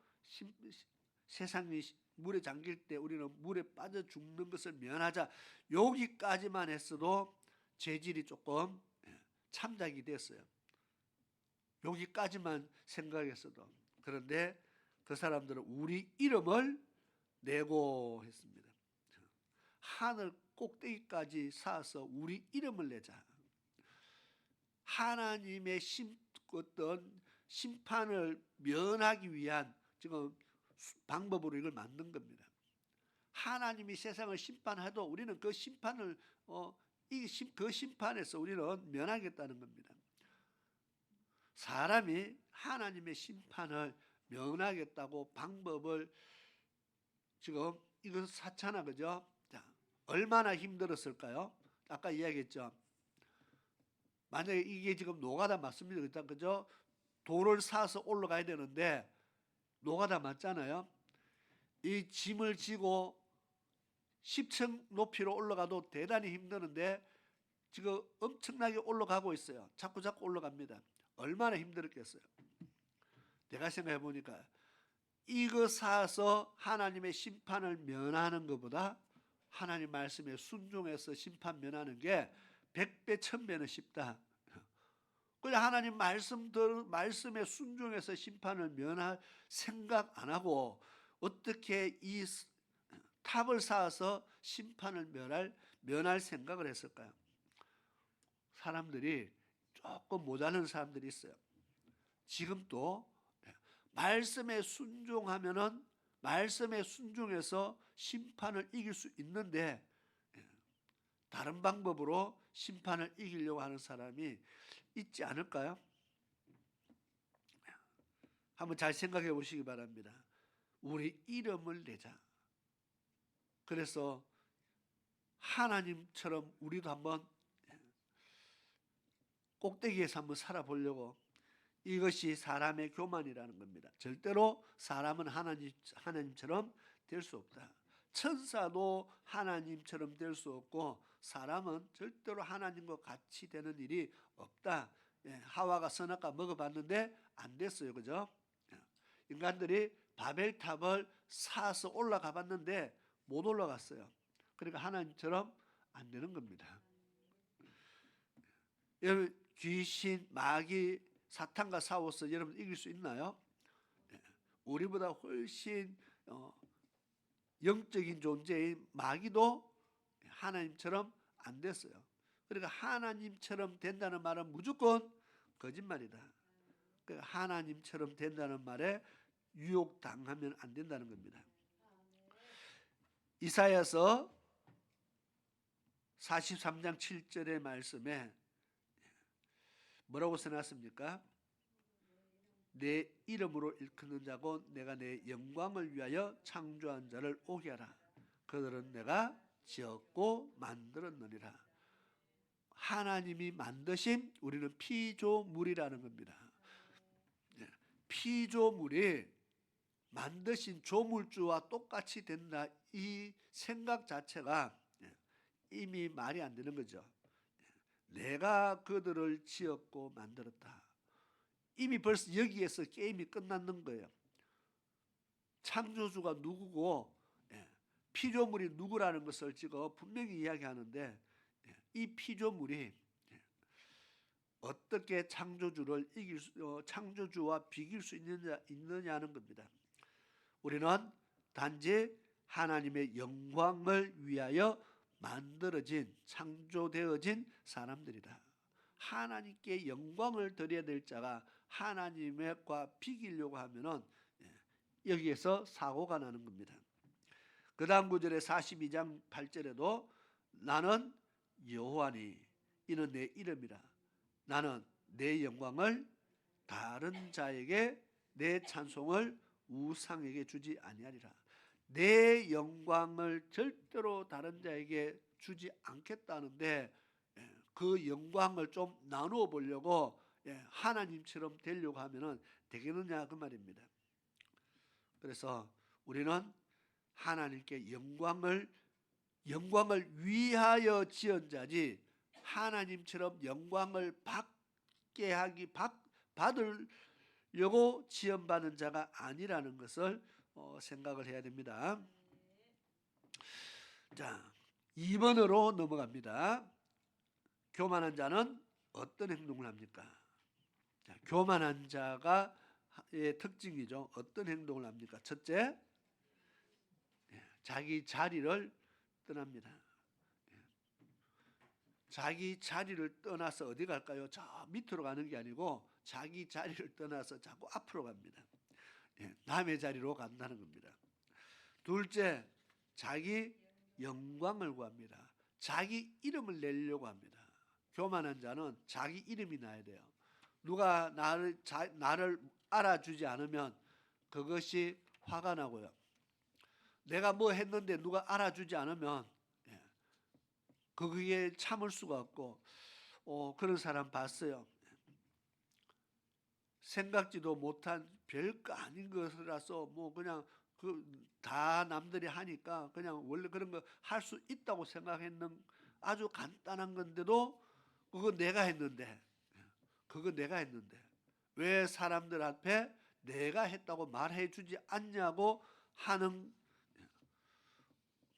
세상이 물에 잠길 때 우리는 물에 빠져 죽는 것을 면하자. 여기까지만 했어도 죄질이 조금 참작이 됐어요. 여기까지만 생각했어도. 그런데 그 사람들은 우리 이름을 내고 했습니다. 하늘 꼭대기까지 쌓아서 우리 이름을 내자. 하나님의 어떤 심판을 면하기 위한 지금 방법으로 이걸 만든 겁니다. 하나님이 세상을 심판해도 우리는 그 심판을 그 심판에서 우리는 면하겠다는 겁니다. 사람이 하나님의 심판을 면하겠다고 방법을 지금 이거 사잖아, 그죠? 자, 얼마나 힘들었을까요? 아까 이야기했죠. 만약에 이게 지금 노가다 맞습니다, 그죠? 돌을 쌓아서 올라가야 되는데 노가다 맞잖아요. 이 짐을 지고 10층 높이로 올라가도 대단히 힘드는데 지금 엄청나게 올라가고 있어요. 자꾸 올라갑니다. 얼마나 힘들었겠어요. 내가 생각해 보니까 이거 쌓아서 하나님의 심판을 면하는 것보다 하나님 말씀에 순종해서 심판 면하는 게 100배 1000배는 쉽다. 그냥 하나님 말씀에 순종해서 심판을 면할 생각 안 하고 어떻게 이 탑을 쌓아서 심판을 면할 생각을 했을까요? 사람들이 조금 모자란 사람들이 있어요. 지금도 말씀에 순종하면은 말씀에 순종해서 심판을 이길 수 있는데 다른 방법으로 심판을 이기려고 하는 사람이 있지 않을까요? 한번 잘 생각해 보시기 바랍니다. 우리 이름을 내자. 그래서 하나님처럼 우리도 한번 꼭대기에서 한번 살아보려고, 이것이 사람의 교만이라는 겁니다. 절대로 사람은 하나님처럼 될 수 없다. 천사도 하나님처럼 될 수 없고 사람은 절대로 하나님과 같이 되는 일이 없다. 하와가 선악과 먹어봤는데 안 됐어요. 그죠? 인간들이 바벨탑을 사서 올라가 봤는데 못 올라갔어요. 그러니까 하나님처럼 안 되는 겁니다. 여러분, 귀신, 마귀, 사탄과 싸워서 여러분 이길 수 있나요? 우리보다 훨씬 영적인 존재인 마귀도 하나님처럼 안 됐어요. 그러니까 하나님처럼 된다는 말은 무조건 거짓말이다. 그러니까 하나님처럼 된다는 말에 유혹당하면 안 된다는 겁니다. 이사야서 43장 7절의 말씀에 뭐라고 써놨습니까? 내 이름으로 일컫는 자고 내가 내 영광을 위하여 창조한 자를 오게 하라. 그들은 내가 지었고 만들었느니라. 하나님이 만드신 우리는 피조물이라는 겁니다. 피조물이 만드신 조물주와 똑같이 된다. 이 생각 자체가 이미 말이 안 되는 거죠. 내가 그들을 지었고 만들었다. 이미 벌써 여기에서 게임이 끝났는 거예요. 창조주가 누구고 피조물이 누구라는 것을 지금 분명히 이야기하는데, 이 피조물이 어떻게 창조주를 창조주와 비길 수 있느냐는 겁니다. 우리는 단지 하나님의 영광을 위하여 만들어진, 창조되어진 사람들이다. 하나님께 영광을 드려야 될 자가 하나님과 비기려고 하면은 여기에서 사고가 나는 겁니다. 그 다음 구절에 42장 8절에도 나는 여호와니 이는 내 이름이라. 나는 내 영광을 다른 자에게, 내 찬송을 우상에게 주지 아니하리라. 내 영광을 절대로 다른 자에게 주지 않겠다는데 그 영광을 좀 나누어 보려고 하나님처럼 되려고 하면은 되겠느냐 그 말입니다. 그래서 우리는 하나님께 영광을 위하여 지은 자지 하나님처럼 영광을 받으려고 지원받은 자가 아니라는 것을 생각을 해야 됩니다. 자, 2번으로 넘어갑니다. 교만한 자는 어떤 행동을 합니까? 자, 교만한 자가의 특징이죠. 어떤 행동을 합니까? 첫째, 자기 자리를 떠납니다. 자기 자리를 떠나서 어디 갈까요? 저 밑으로 가는 게 아니고 자기 자리를 떠나서 자꾸 앞으로 갑니다. 남의 자리로 간다는 겁니다. 둘째, 자기 영광을 구합니다. 자기 이름을 내려고 합니다. 교만한 자는 자기 이름이 나야 돼요. 누가 나를 알아주지 않으면 그것이 화가 나고요. 내가 뭐 했는데 누가 알아주지 않으면 거기에 참을 수가 없고, 그런 사람 봤어요. 생각지도 못한 별거 아닌 것이라서 뭐 그냥 다 남들이 하니까 그냥 원래 그런 거 할 수 있다고 생각했는 아주 간단한 건데도 그거 내가 했는데 왜 사람들 앞에 내가 했다고 말해 주지 않냐고 하는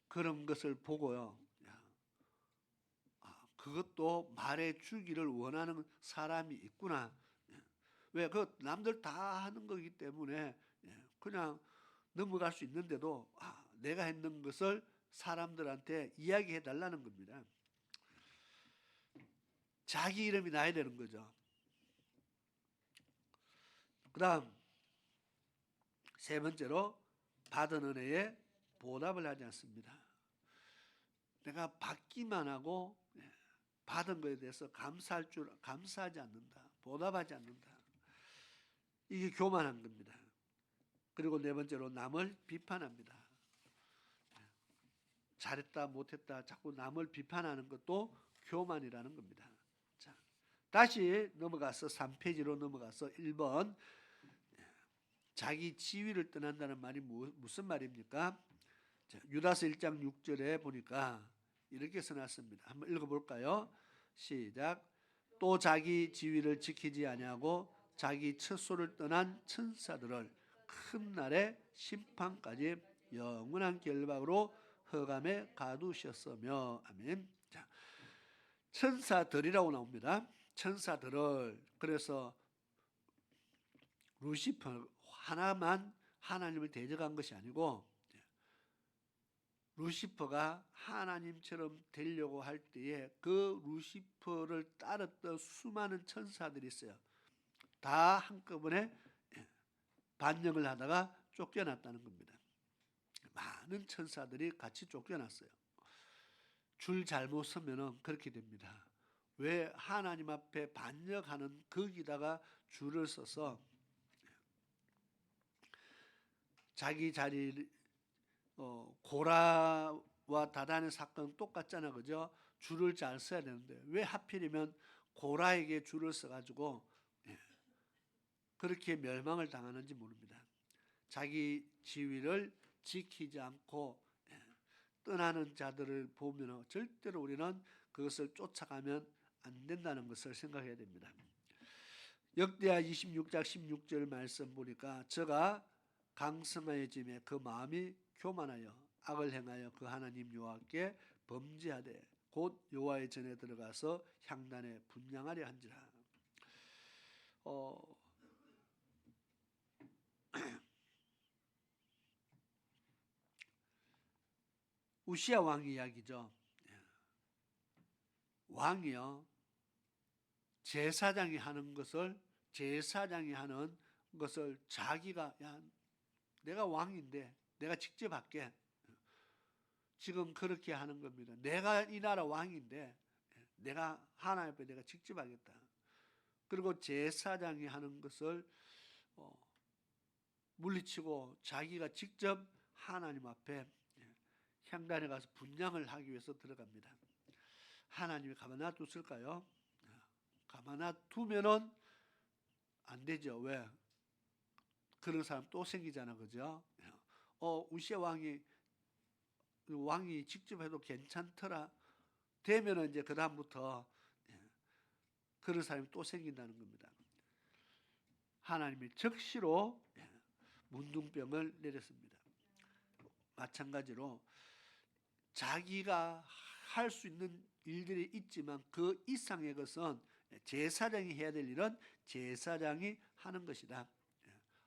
그런 것을 보고요. 그것도 말해 주기를 원하는 사람이 있구나. 왜? 그 남들 다 하는 거기 때문에 그냥 넘어갈 수 있는데도 내가 했는 것을 사람들한테 이야기해 달라는 겁니다. 자기 이름이 나야 되는 거죠. 그 다음 세 번째로 받은 은혜에 보답을 하지 않습니다. 내가 받기만 하고 받은 것에 대해서 감사하지 않는다. 보답하지 않는다. 이게 교만한 겁니다. 그리고 네 번째로 남을 비판합니다. 잘했다 못했다 자꾸 남을 비판하는 것도 교만이라는 겁니다. 자, 다시 넘어가서 3페이지로 넘어가서 1번 자기 지위를 떠난다는 말이 무슨 말입니까? 자, 유다서 1장 6절에 보니까 이렇게 써놨습니다. 한번 읽어볼까요? 시작. 또 자기 지위를 지키지 아니하고 자기 처소를 떠난 천사들을 큰 날의 심판까지 영원한 결박으로 흑암에 가두셨으며. 아멘. 자, 천사들이라고 나옵니다. 천사들을. 그래서 루시퍼 하나만 하나님을 대적한 것이 아니고 루시퍼가 하나님처럼 되려고 할 때에 그 루시퍼를 따랐던 수많은 천사들이 있어요. 다 한꺼번에 반역을 하다가 쫓겨났다는 겁니다. 많은 천사들이 같이 쫓겨났어요. 줄 잘못 서면은 그렇게 됩니다. 왜 하나님 앞에 반역하는 거기다가 줄을 서서 자기 자리 고라와 다단의 사건 똑같잖아, 그죠? 줄을 잘 서야 되는데 왜 하필이면 고라에게 줄을 서가지고 그렇게 멸망을 당하는지 모릅니다. 자기 지위를 지키지 않고 떠나는 자들을 보면 절대로 우리는 그것을 쫓아가면 안 된다는 것을 생각해야 됩니다. 역대하 26장 16절 말씀 보니까 저가 강성하여짐에 그 마음이 교만하여 악을 행하여 그 하나님 여호와께 범죄하되 곧 여호와의 전에 들어가서 향단에 분향하려 한지라. 우시야 왕 이야기죠. 왕이요 제사장이 하는 것을 자기가 내가 왕인데 내가 직접 할게. 지금 그렇게 하는 겁니다. 내가 이 나라 왕인데 내가 하나님 앞에 내가 직접 하겠다. 그리고 제사장이 하는 것을 물리치고 자기가 직접 하나님 앞에 향단에 가서 분향을 하기 위해서 들어갑니다. 하나님이 가만히 뒀을까요? 가만히 두면은 안 되죠. 왜? 그런 사람 또 생기잖아, 그죠? 우시야 왕이 직접 해도 괜찮더라. 되면은 이제 그 다음부터 그런 사람이 또 생긴다는 겁니다. 하나님이 적시로 문둥병을 내렸습니다. 마찬가지로 자기가 할 수 있는 일들이 있지만 그 이상의 것은 제사장이 해야 될 일은 제사장이 하는 것이다.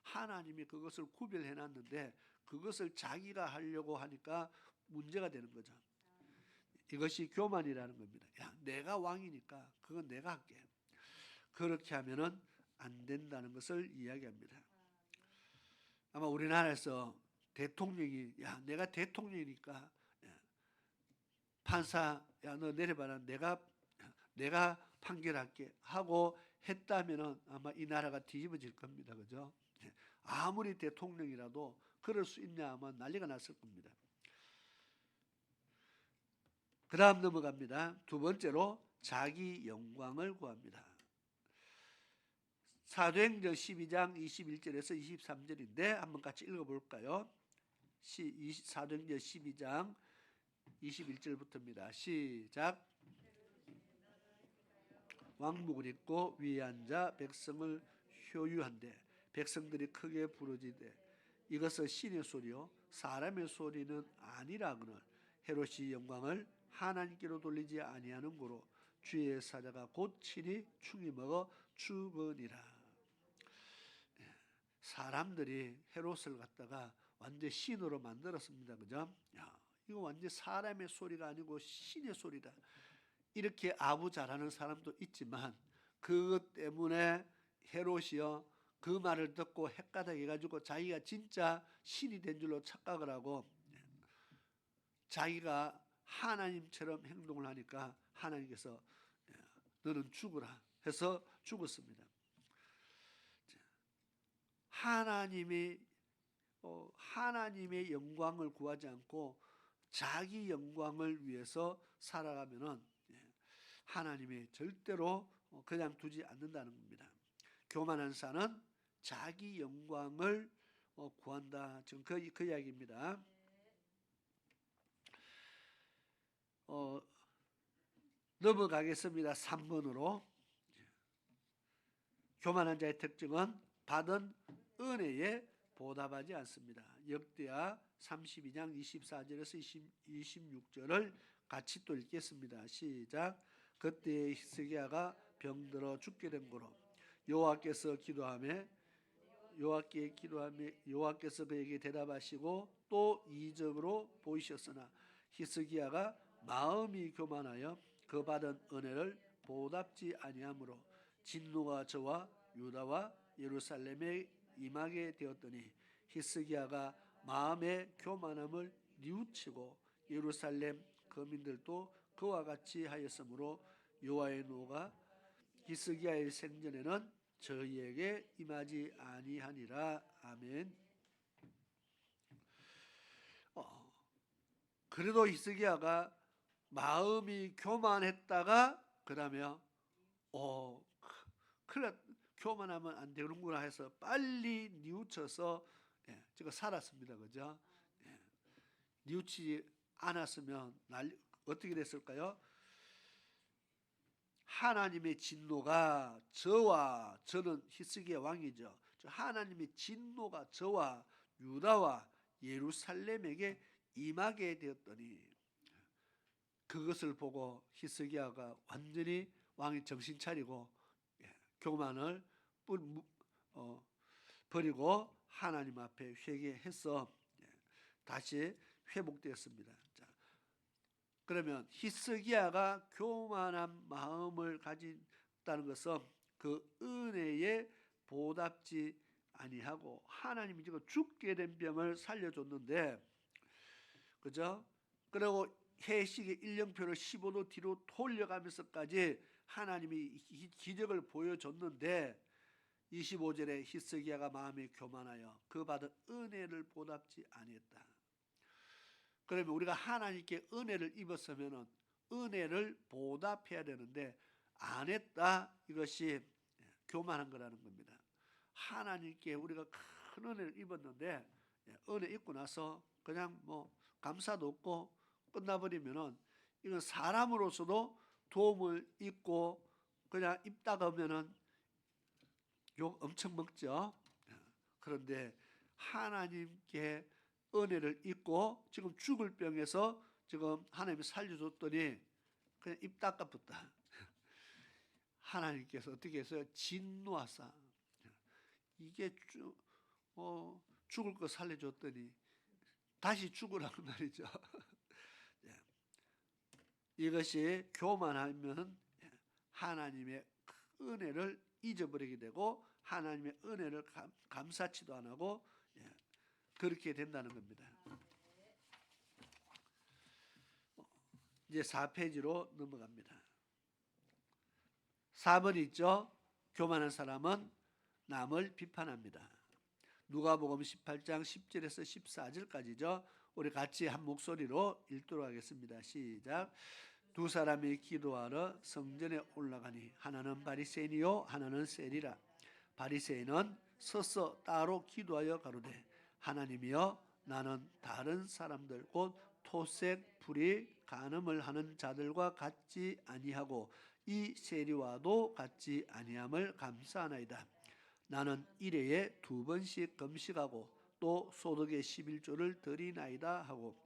하나님이 그것을 구별해 놨는데 그것을 자기가 하려고 하니까 문제가 되는 거죠. 이것이 교만이라는 겁니다. 내가 왕이니까 그건 내가 할게. 그렇게 하면은 안 된다는 것을 이야기합니다. 아마 우리나라에서 대통령이 내가 대통령이니까 판사 너 내려봐라 내가 판결할게 하고 했다면은 아마 이 나라가 뒤집어질 겁니다. 그죠? 아무리 대통령이라도 그럴 수 있냐 아마 난리가 났을 겁니다. 그 다음 넘어갑니다. 두 번째로 자기 영광을 구합니다. 사도행전 12장 21절에서 23절인데 한번 같이 읽어볼까요? 사도행전 12장 21절부터입니다. 시작. 왕복을 입고 위에 앉아 백성을 효유한데 백성들이 크게 부르짖되 이것은 신의 소리요 사람의 소리는 아니라거늘 헤롯이 영광을 하나님께로 돌리지 아니하는 고로 주의 사자가 곧 친히 충이 먹어 죽으니라. 사람들이 헤롯을 갖다가 완전 신으로 만들었습니다. 그죠? 이거 완전 사람의 소리가 아니고 신의 소리다. 이렇게 아부 잘하는 사람도 있지만 그것 때문에 헤롯이요 그 말을 듣고 헷가닥해가지고 자기가 진짜 신이 된 줄로 착각을 하고 자기가 하나님처럼 행동을 하니까 하나님께서 너는 죽으라 해서 죽었습니다. 하나님의 영광을 구하지 않고 자기 영광을 위해서 살아가면은 하나님이 절대로 그냥 두지 않는다는 겁니다. 교만한 자는 자기 영광을 구한다. 지금 그 이야기입니다. 넘어가겠습니다. 3번으로. 교만한 자의 특징은 받은 은혜에 보답하지 않습니다. 역대하 32장 24절에서 26절을 같이 또 읽겠습니다. 시작. 그때 히스기야가 병들어 죽게 된 고로 여호와께서 여호와께서 그에게 대답하시고 또 이적으로 보이셨으나 히스기야가 마음이 교만하여 그 받은 은혜를 보답지 아니하므로 진노가 저와 유다와 예루살렘에 임하게 되었더니 히스기야가 마음의 교만함을 뉘우치고 예루살렘 거민들도 그와 같이 하였으므로 여호와의 노가 히스기야의 생전에는 저희에게 임하지 아니하니라. 아멘. 그래도 히스기야가 마음이 교만했다가 그러면 큰일 교만하면 안 되는구나 해서 빨리 뉘우쳐서 제가 살았습니다. 그죠? 뉘우치지 않았으면 어떻게 됐을까요? 하나님의 진노가 저는 히스기야 왕이죠. 하나님의 진노가 저와 유다와 예루살렘에게 임하게 되었더니 그것을 보고 히스기야가 완전히 왕이 정신 차리고 교만을 버리고 하나님 앞에 회개해서 다시 회복되었습니다. 자, 그러면 히스기야가 교만한 마음을 가진다는 것은 그 은혜에 보답지 아니하고 하나님이 지금 죽게 된 병을 살려줬는데, 그죠? 그리고 해시계 1년표를 15도 뒤로 돌려가면서까지 하나님이 기적을 보여줬는데 25절에 히스기야가 마음이 교만하여 그 받은 은혜를 보답지 아니했다. 그러면 우리가 하나님께 은혜를 입었으면 은혜를 보답해야 되는데 안 했다. 이것이 교만한 거라는 겁니다. 하나님께 우리가 큰 은혜를 입었는데 은혜 입고 나서 그냥 뭐 감사도 없고 끝나버리면은 이건 사람으로서도 도움을 입고 그냥 입다가 오면은 욕 엄청 먹죠. 그런데 하나님께 은혜를 입고 지금 죽을 병에서 지금 하나님이 살려줬더니 그냥 입 닦아붙다. 하나님께서 어떻게 했어요? 진노하사. 이게 죽을 거 살려줬더니 다시 죽으라는 말이죠. 이것이 교만하면 하나님의 은혜를 잊어버리게 되고 하나님의 은혜를 감사치도 안 하고 그렇게 된다는 겁니다. 이제 4페이지로 넘어갑니다. 4번 있죠. 교만한 사람은 남을 비판합니다. 누가복음 18장 10절에서 14절까지죠. 우리 같이 한 목소리로 읽도록 하겠습니다. 시작. 두 사람이 기도하러 성전에 올라가니 하나는 바리새인이요 하나는 세리라. 바리새인은 서서 따로 기도하여 가로되 하나님이여 나는 다른 사람들 곧 토색 불이 간음을 하는 자들과 같지 아니하고 이 세리와도 같지 아니함을 감사하나이다. 나는 일회에 2번씩 금식하고 또 소득의 11조를 드리나이다 하고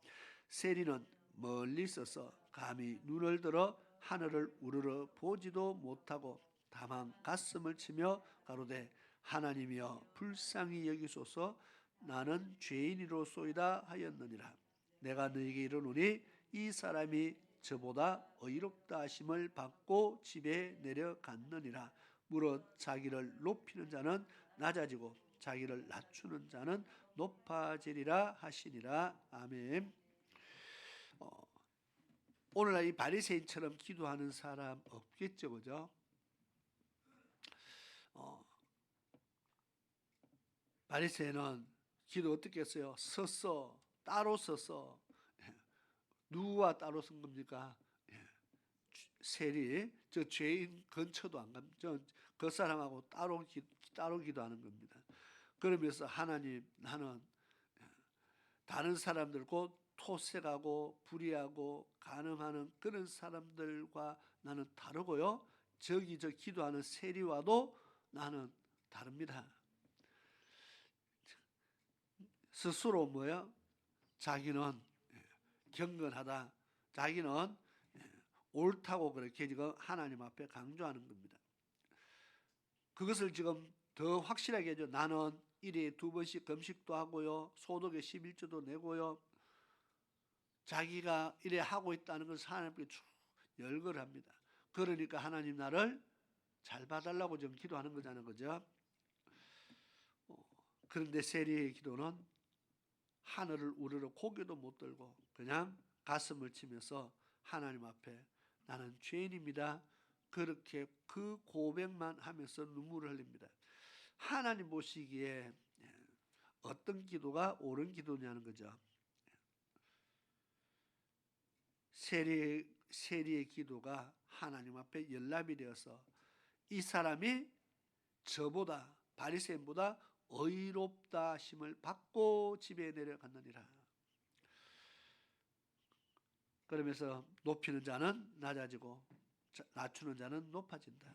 세리는 멀리 서서 감히 눈을 들어 하늘을 우러러 보지도 못하고 다만 가슴을 치며 가로되 하나님이여 불쌍히 여기소서 나는 죄인이로소이다 하였느니라. 내가 너에게 이르노니 이 사람이 저보다 의롭다 하심을 받고 집에 내려갔느니라. 무릇 자기를 높이는 자는 낮아지고 자기를 낮추는 자는 높아지리라 하시니라. 아멘. 오늘날 이 바리새인처럼 기도하는 사람 없겠죠, 그죠? 바리새인은 기도 어떻게 했어요? 서서 따로 서서. 누구와 따로 쓴 겁니까? 세리, 저 죄인 근처도 안 갑니다. 그 사람하고 따로 기도하는 겁니다. 그러면서 하나님, 나는 다른 사람들 곧 토색하고 불의하고 간음하는 그런 사람들과 나는 다르고요. 저기 저 기도하는 세리와도 나는 다릅니다. 스스로 뭐야? 자기는 경건하다. 자기는 옳다고 그렇게 지금 하나님 앞에 강조하는 겁니다. 그것을 지금 더 확실하게 해줘. 나는 일에 2번씩 금식도 하고요. 소득의 11조도 내고요. 자기가 이래 하고 있다는 것을 하나님께 쭉 열거합니다. 그러니까 하나님 나를 잘 봐달라고 지금 기도하는 거잖아요. 그죠? 그런데 세리의 기도는 하늘을 우러러 고개도 못 들고 그냥 가슴을 치면서 하나님 앞에 나는 죄인입니다. 그렇게 그 고백만 하면서 눈물을 흘립니다. 하나님 보시기에 어떤 기도가 옳은 기도냐는 거죠. 세리의 기도가 하나님 앞에 연락이 되어서 이 사람이 저보다 바리새인보다 의롭다 하심을 받고 집에 내려갔느니라. 그러면서 높이는 자는 낮아지고 낮추는 자는 높아진다.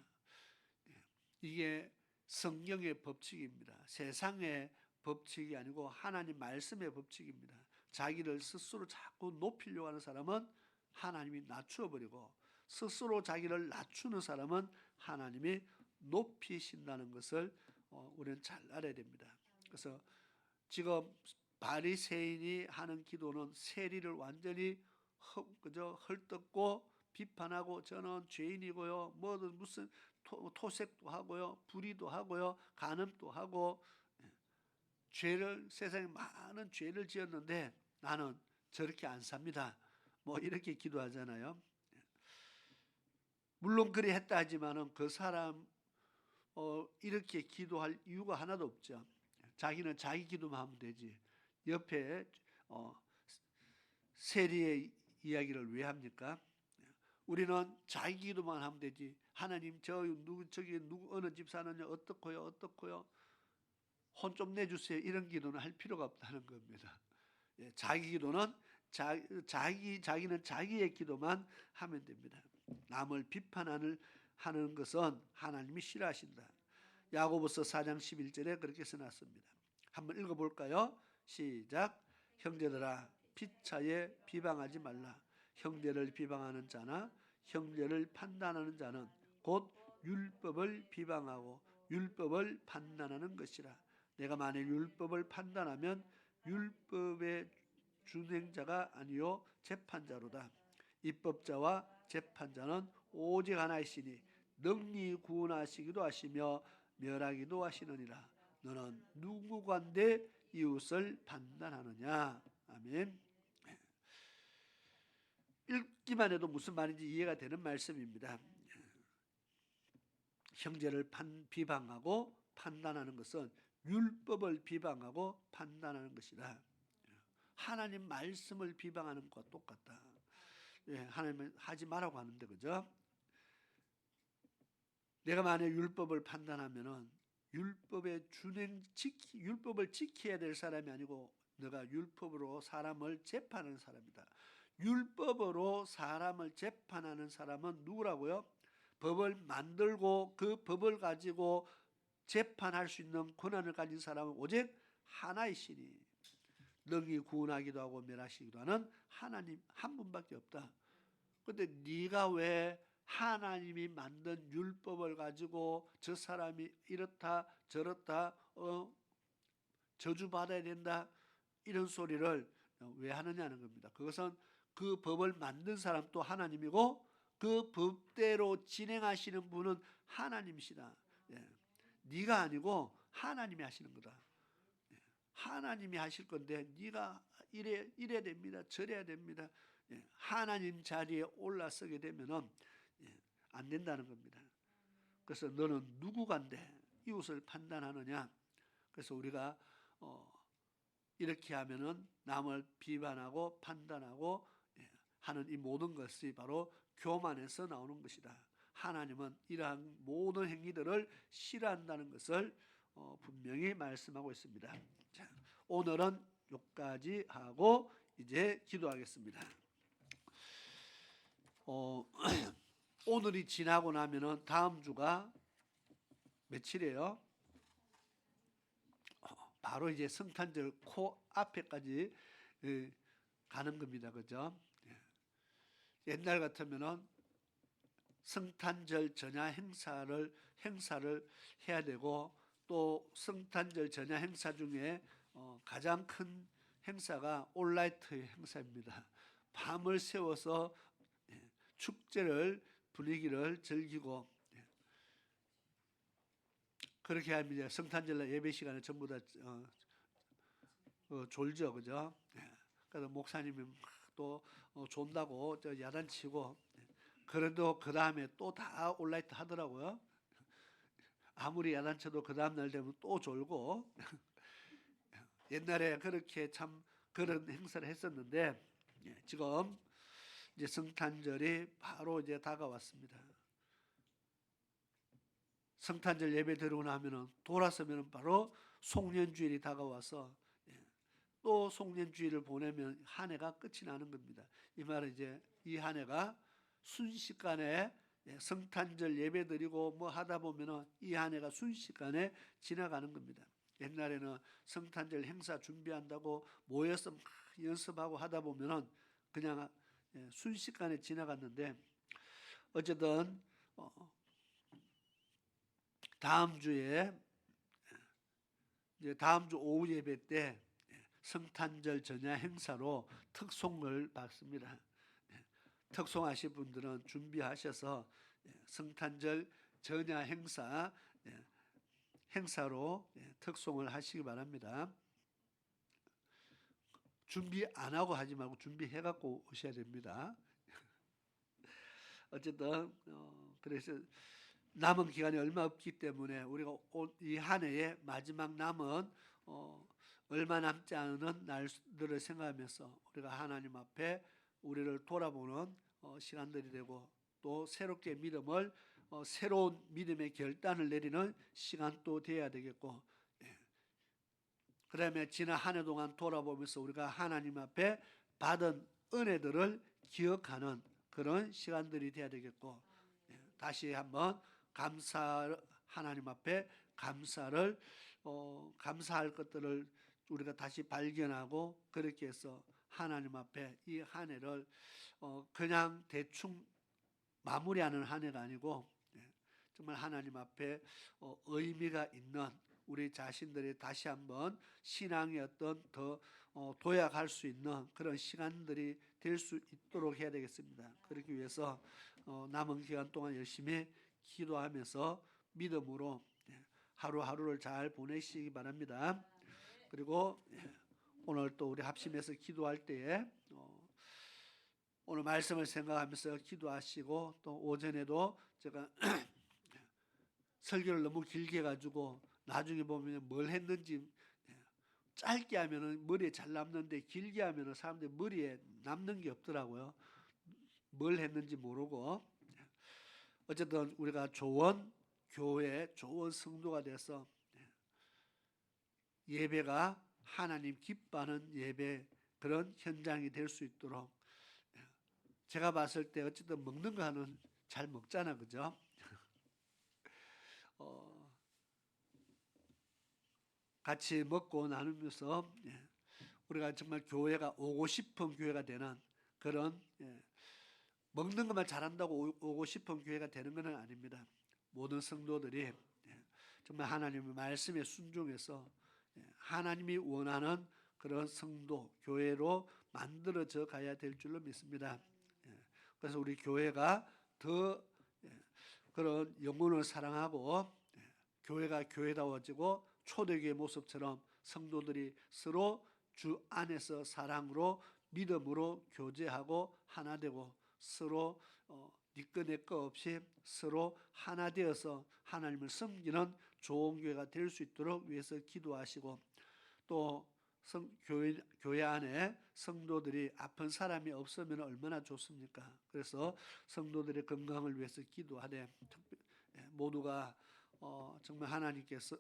이게 성경의 법칙입니다. 세상의 법칙이 아니고 하나님 말씀의 법칙입니다. 자기를 스스로 자꾸 높이려고 하는 사람은 하나님이 낮추어버리고 스스로 자기를 낮추는 사람은 하나님이 높이신다는 것을 우리는 잘 알아야 됩니다. 그래서 지금 바리새인이 하는 기도는 세리를 완전히 그저 헐뜯고 비판하고 저는 죄인이고요. 뭐든 무슨 토색도 하고요. 불의도 하고요. 간음도 하고 죄를 세상에 많은 죄를 지었는데 나는 저렇게 안 삽니다. 뭐 이렇게 기도하잖아요. 물론 그리 했다 하지만은 그 사람 이렇게 기도할 이유가 하나도 없죠. 자기는 자기 기도만 하면 되지. 옆에 세리의 이야기를 왜 합니까? 우리는 자기 기도만 하면 되지. 하나님 저기 누구 어느 집 사느냐 어떻고요. 혼 좀 내주세요. 이런 기도는 할 필요가 없다는 겁니다. 자기 기도는 자기는 자기의 기도만 하면 됩니다. 남을 비판하는 것은 하나님이 싫어하신다. 야고보서 4장 11절에 그렇게 써놨습니다. 한번 읽어볼까요? 시작. 형제들아 피차에 비방하지 말라. 형제를 비방하는 자나 형제를 판단하는 자는 곧 율법을 비방하고 율법을 판단하는 것이라. 내가 만일 율법을 판단하면 율법의 준행자가 아니요 재판자로다. 입법자와 재판자는 오직 하나이시니 능히 구원하시기도 하시며 멸하기도 하시느니라. 너는 누구간데 이웃을 판단하느냐. 아멘. 읽기만 해도 무슨 말인지 이해가 되는 말씀입니다. 형제를 비방하고 판단하는 것은 율법을 비방하고 판단하는 것이라. 하나님 말씀을 비방하는 것과 똑같다. 하나님은 하지 말라고 하는데 그죠? 내가 만약 율법을 판단하면은 율법을 지켜야 될 사람이 아니고 너가 율법으로 사람을 재판하는 사람이다. 율법으로 사람을 재판하는 사람은 누구라고요? 법을 만들고 그 법을 가지고 재판할 수 있는 권한을 가진 사람은 오직 하나이시니 능히 구원하기도 하고 멸하시기도 하는 하나님 한 분밖에 없다. 그런데 네가 왜 하나님이 만든 율법을 가지고 저 사람이 이렇다 저렇다 저주받아야 된다 이런 소리를 왜 하느냐는 겁니다. 그것은 그 법을 만든 사람 또 하나님이고 그 법대로 진행하시는 분은 하나님이시다. 네가 아니고 하나님이 하시는 거다. 하나님이 하실 건데 네가 이래야 됩니다. 저래야 됩니다. 하나님 자리에 올라서게 되면은 안 된다는 겁니다. 그래서 너는 누구간데 이웃을 판단하느냐? 그래서 우리가 이렇게 하면은 남을 비판하고 판단하고 하는 이 모든 것이 바로 교만에서 나오는 것이다. 하나님은 이러한 모든 행위들을 싫어한다는 것을 분명히 말씀하고 있습니다. 자, 오늘은 여기까지 하고 이제 기도하겠습니다. 오늘이 지나고 나면은 다음 주가 며칠이에요? 바로 이제 성탄절 코 앞에까지 가는 겁니다. 그죠? 옛날 같으면은 성탄절 전야 행사를 해야 되고, 또 성탄절 전야 행사 중에 가장 큰 행사가 올라이트 행사입니다. 밤을 새워서 축제를 분위기를 즐기고, 그렇게 하면 이제 성탄절날 예배 시간에 전부 다 졸죠, 그죠? 그래서 목사님이 또 존다고 야단치고, 그래도 그 다음에 또 다 올라이트 하더라고요. 아무리 야단쳐도 그 다음 날 되면 또 졸고. 옛날에 그렇게 참 그런 행사를 했었는데, 지금 이제 성탄절이 바로 이제 다가왔습니다. 성탄절 예배 드리고 나면은 돌아서면은 바로 송년주일이 다가와서 또 송년주일을 보내면 한 해가 끝이 나는 겁니다. 이 말은 이제 이 한 해가 순식간에 성탄절 예배 드리고 뭐 하다 보면은 이 한 해가 순식간에 지나가는 겁니다. 옛날에는 성탄절 행사 준비한다고 모여서 막 연습하고 하다 보면은 그냥 순식간에 지나갔는데, 어쨌든 다음 주에 이제 다음 주 오후 예배 때 성탄절 전야 행사로 특송을 받습니다. 특송하실 분들은 준비하셔서 성탄절 전야 행사로 특송을 하시기 바랍니다. 준비 안 하고 하지 말고 준비해 갖고 오셔야 됩니다. 어쨌든 그래서 남은 기간이 얼마 없기 때문에 우리가 이 한 해의 마지막 남은 얼마 남지 않은 날들을 생각하면서 우리가 하나님 앞에 우리를 돌아보는 시간들이 되고, 또 새롭게 믿음을 새로운 믿음의 결단을 내리는 시간도 되어야 되겠고, 그다음에 지난 한 해 동안 돌아보면서 우리가 하나님 앞에 받은 은혜들을 기억하는 그런 시간들이 되어야 되겠고, 다시 한번 하나님 앞에 감사할 것들을 우리가 다시 발견하고, 그렇게 해서 하나님 앞에 이 한 해를 그냥 대충 마무리하는 한 해가 아니고 정말 하나님 앞에 의미가 있는 우리 자신들이 다시 한번 신앙의 어떤 더 도약할 수 있는 그런 시간들이 될 수 있도록 해야 되겠습니다. 그러기 위해서 남은 기간 동안 열심히 기도하면서 믿음으로 하루하루를 잘 보내시기 바랍니다. 그리고 오늘 또 우리 합심해서 기도할 때에 오늘 말씀을 생각하면서 기도하시고, 또 오전에도 제가 설교를 너무 길게 해가지고 나중에 보면 뭘 했는지, 짧게 하면은 머리에 잘 남는데 길게 하면은 사람들이 머리에 남는 게 없더라고요. 뭘 했는지 모르고. 어쨌든 우리가 좋은 교회, 좋은 성도가 돼서 예배가 하나님 기뻐하는 예배, 그런 현장이 될 수 있도록, 제가 봤을 때 어쨌든 먹는 거는 잘 먹잖아, 그죠? 같이 먹고 나누면서 우리가 정말 교회가 오고 싶은 교회가 되는 그런, 먹는 것만 잘한다고 오고 싶은 교회가 되는 것은 아닙니다. 모든 성도들이 정말 하나님의 말씀에 순종해서 하나님이 원하는 그런 성도, 교회로 만들어져 가야 될 줄로 믿습니다. 그래서 우리 교회가 더 그런 영혼을 사랑하고 교회가 교회다워지고 초대교회 모습처럼 성도들이 서로 주 안에서 사랑으로 믿음으로 교제하고 하나 되고 서로 니꺼 내꺼 없이 서로 하나 되어서 하나님을 섬기는 좋은 교회가 될 수 있도록 위해서 기도하시고, 또 교회 안에 성도들이 아픈 사람이 없으면 얼마나 좋습니까? 그래서 성도들의 건강을 위해서 기도하되, 모두가 정말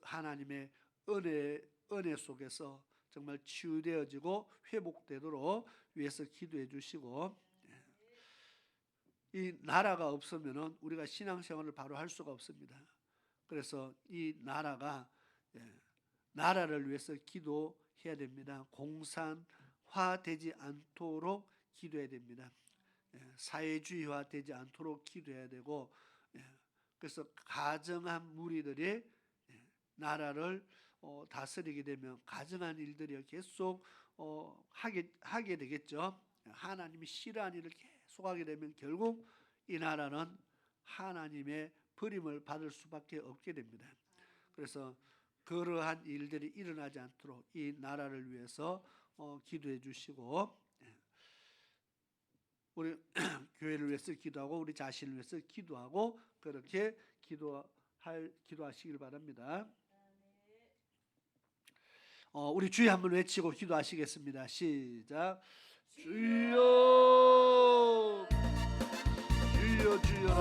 하나님의 은혜 속에서 정말 치유되어지고 회복되도록 위해서 기도해 주시고, 이 나라가 없으면 우리가 신앙생활을 바로 할 수가 없습니다. 그래서 이 나라를 위해서 기도해야 됩니다. 공산화되지 않도록 기도해야 됩니다. 사회주의화되지 않도록 기도해야 되고, 그래서 가정한 무리들이 나라를 다스리게 되면 가정한 일들이 계속 하게 되겠죠. 하나님이 싫어하는 일을 계속 하게 되면 결국 이 나라는 하나님의 버림을 받을 수밖에 없게 됩니다. 그래서 그러한 일들이 일어나지 않도록 이 나라를 위해서 기도해 주시고, 우리 교회를 위해서 기도하고 우리 자신을 위해서 기도하고 그렇게 기도하시길 바랍니다. 우리 주여 한번 외치고 기도하시겠습니다. 시작. 주여 주여 주여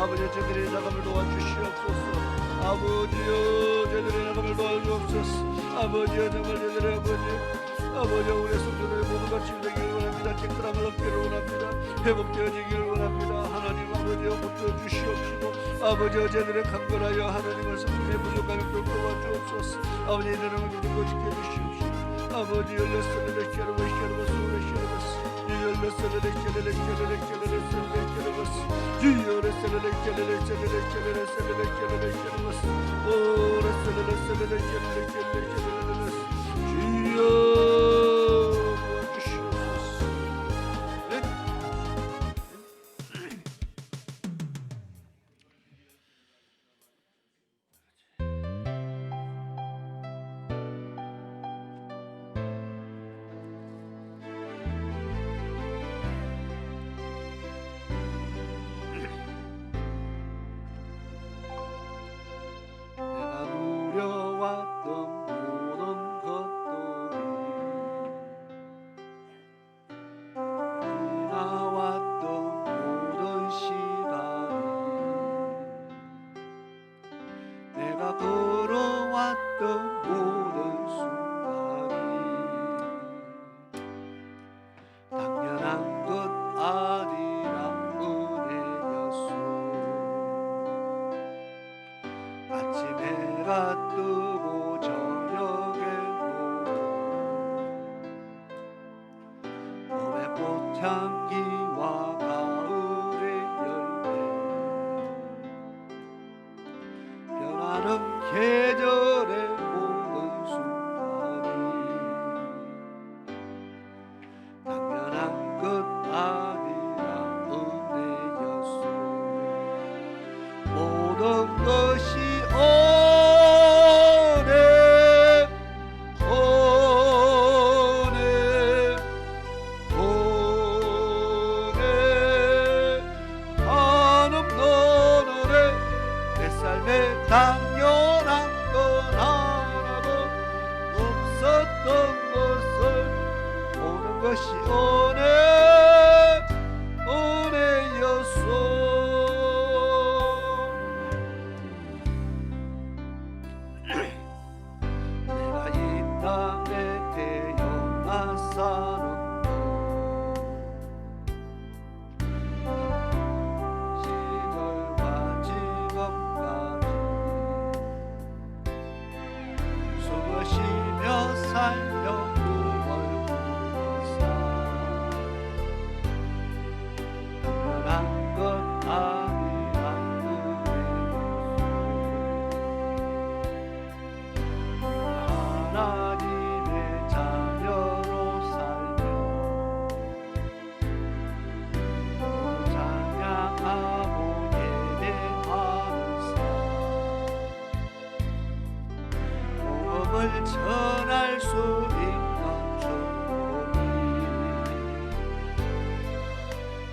아버지 저들의 나감을 도와주시옵소서. 아버지여 저들의 나감을 도와주옵소서. 아버지여 정말 저들의 아버지 우리의 성도들의 모두가 치유되기를 원합니다. 깨끗함을 얻기를 원합니다. 회복되어지기를 원합니다. 하나님 아버지여 붙여주시옵시고 아버지여 저들의 강건하여 하나님의 성품의 부족함을 도와주옵소서. 아버지 이들을 믿고 지켜주시옵시고 아버지여 레스를 레시아르바 시아르바 소레시아르바 내가 누려왔던 모든 것들이 지나왔던 모든 시간이 내가 걸어왔던 모든 순간이 당연한 것 아니라 은혜였소. 아침 해가 뜨고 저녁에 오고 봄의 꽃향기와 가을의 열매 변하는 계절의 모든 순간이 당연한 것 아니라 은혜였소. 모든 것이 오네 오네 오네 하늘 너너네 내 삶에 당연한 건 하나도 없었던 것을 모든 것이 오네 오네였소. 내가 이 땅에 태어나 사는 시절과 지금까지 숨을 쉬며 살며 꿈을 꾸면서 당연한 것 아니라 하나님의 자녀로 살며 찬양하고 예배하는 삶 복음을 전할 수 있는 축복이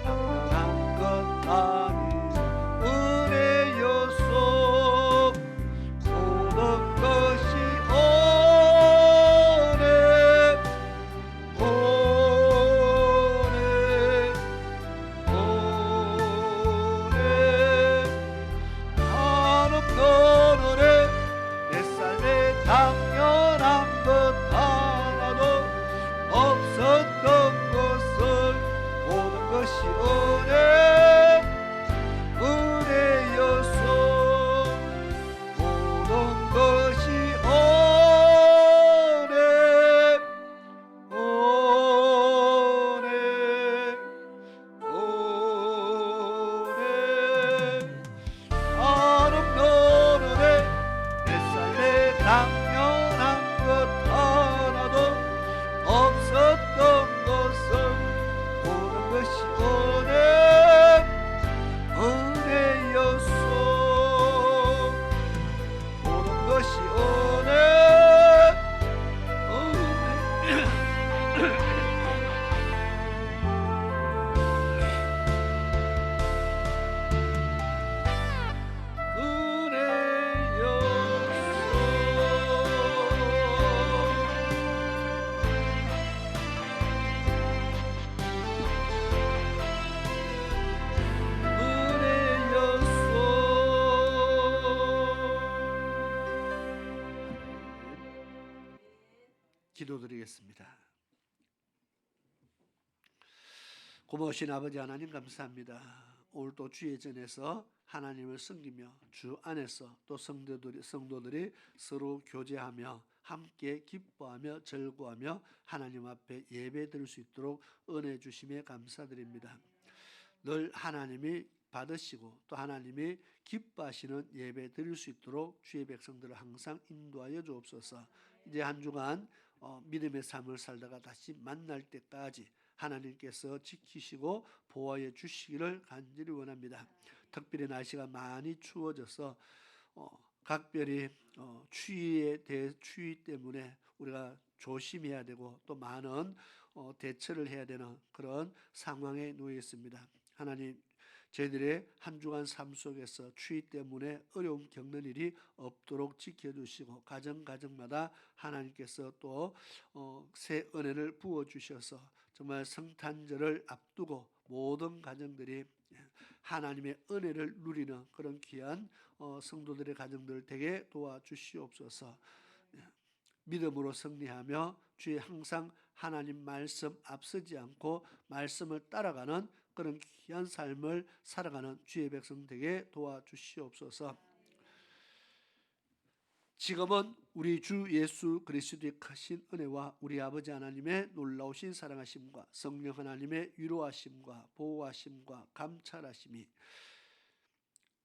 당연한 것 아니라 은혜였소. 모든 것이 오네 오네 오네 하늘 너너네 내 삶에 당연한 것 하나도 없었던 것을 모든 것이 오네 은혜였소. 모든 것이 오네 오네 오네 하늘 너너네 내 삶에 당연한 것 하나도 없었던 것을 모든 것이 오네 은혜였소. 모든 것이 오네 기도드리겠습니다. 고마우신 아버지 하나님 감사합니다. 오늘도 주의 전에서 하나님을 섬기며 주 안에서 또 성도들이 서로 교제하며 함께 기뻐하며 즐거워하며 하나님 앞에 예배드릴 수 있도록 은혜 주심에 감사드립니다. 늘 하나님이 받으시고 또 하나님이 기뻐하시는 예배 드릴 수 있도록 주의 백성들을 항상 인도하여 주옵소서. 이제 한 주간 믿음의 삶을 살다가 다시 만날 때까지 하나님께서 지키시고 보호해 주시기를 간절히 원합니다. 특별히 날씨가 많이 추워져서 각별히 추위 때문에 우리가 조심해야 되고 또 많은 대처를 해야 되는 그런 상황에 놓여 있습니다. 하나님, 저희들의 한 주간 삶 속에서 추위 때문에 어려움 겪는 일이 없도록 지켜주시고 가정마다 하나님께서 또 새 은혜를 부어주셔서 정말 성탄절을 앞두고 모든 가정들이 하나님의 은혜를 누리는 그런 귀한 성도들의 가정들 되게 도와주시옵소서. 믿음으로 승리하며 주의 항상 하나님 말씀 앞서지 않고 말씀을 따라가는 그런 귀한 삶을 살아가는 주의 백성 되게 도와주시옵소서. 지금은 우리 주 예수 그리스도의 크신 은혜와 우리 아버지 하나님의 놀라우신 사랑하심과 성령 하나님의 위로하심과 보호하심과 감찰하심이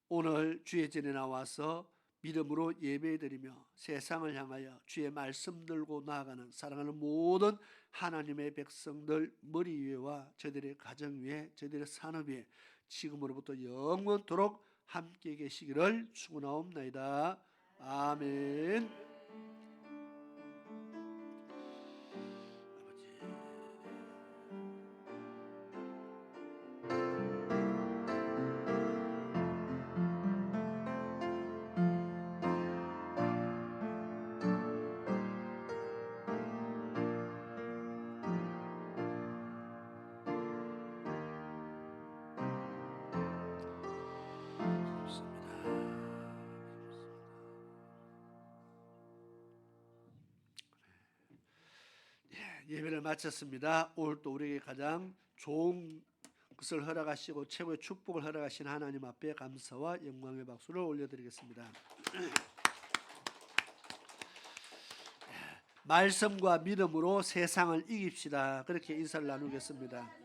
오늘 주의 전에 나와서 믿음으로 예배드리며 세상을 향하여 주의 말씀 들고 나아가는 사랑하는 모든 하나님의 백성들 머리 위에와 저들의 가정 위에 저들의 산업 위에 지금으로부터 영원토록 함께 계시기를 축원하옵나이다. 아멘. 예배를 마쳤습니다. 오늘 또 우리에게 가장 좋은 것을 허락하시고 최고의 축복을 허락하신 하나님 앞에 감사와 영광의 박수를 올려드리겠습니다. 말씀과 믿음으로 세상을 이깁시다. 그렇게 인사를 나누겠습니다.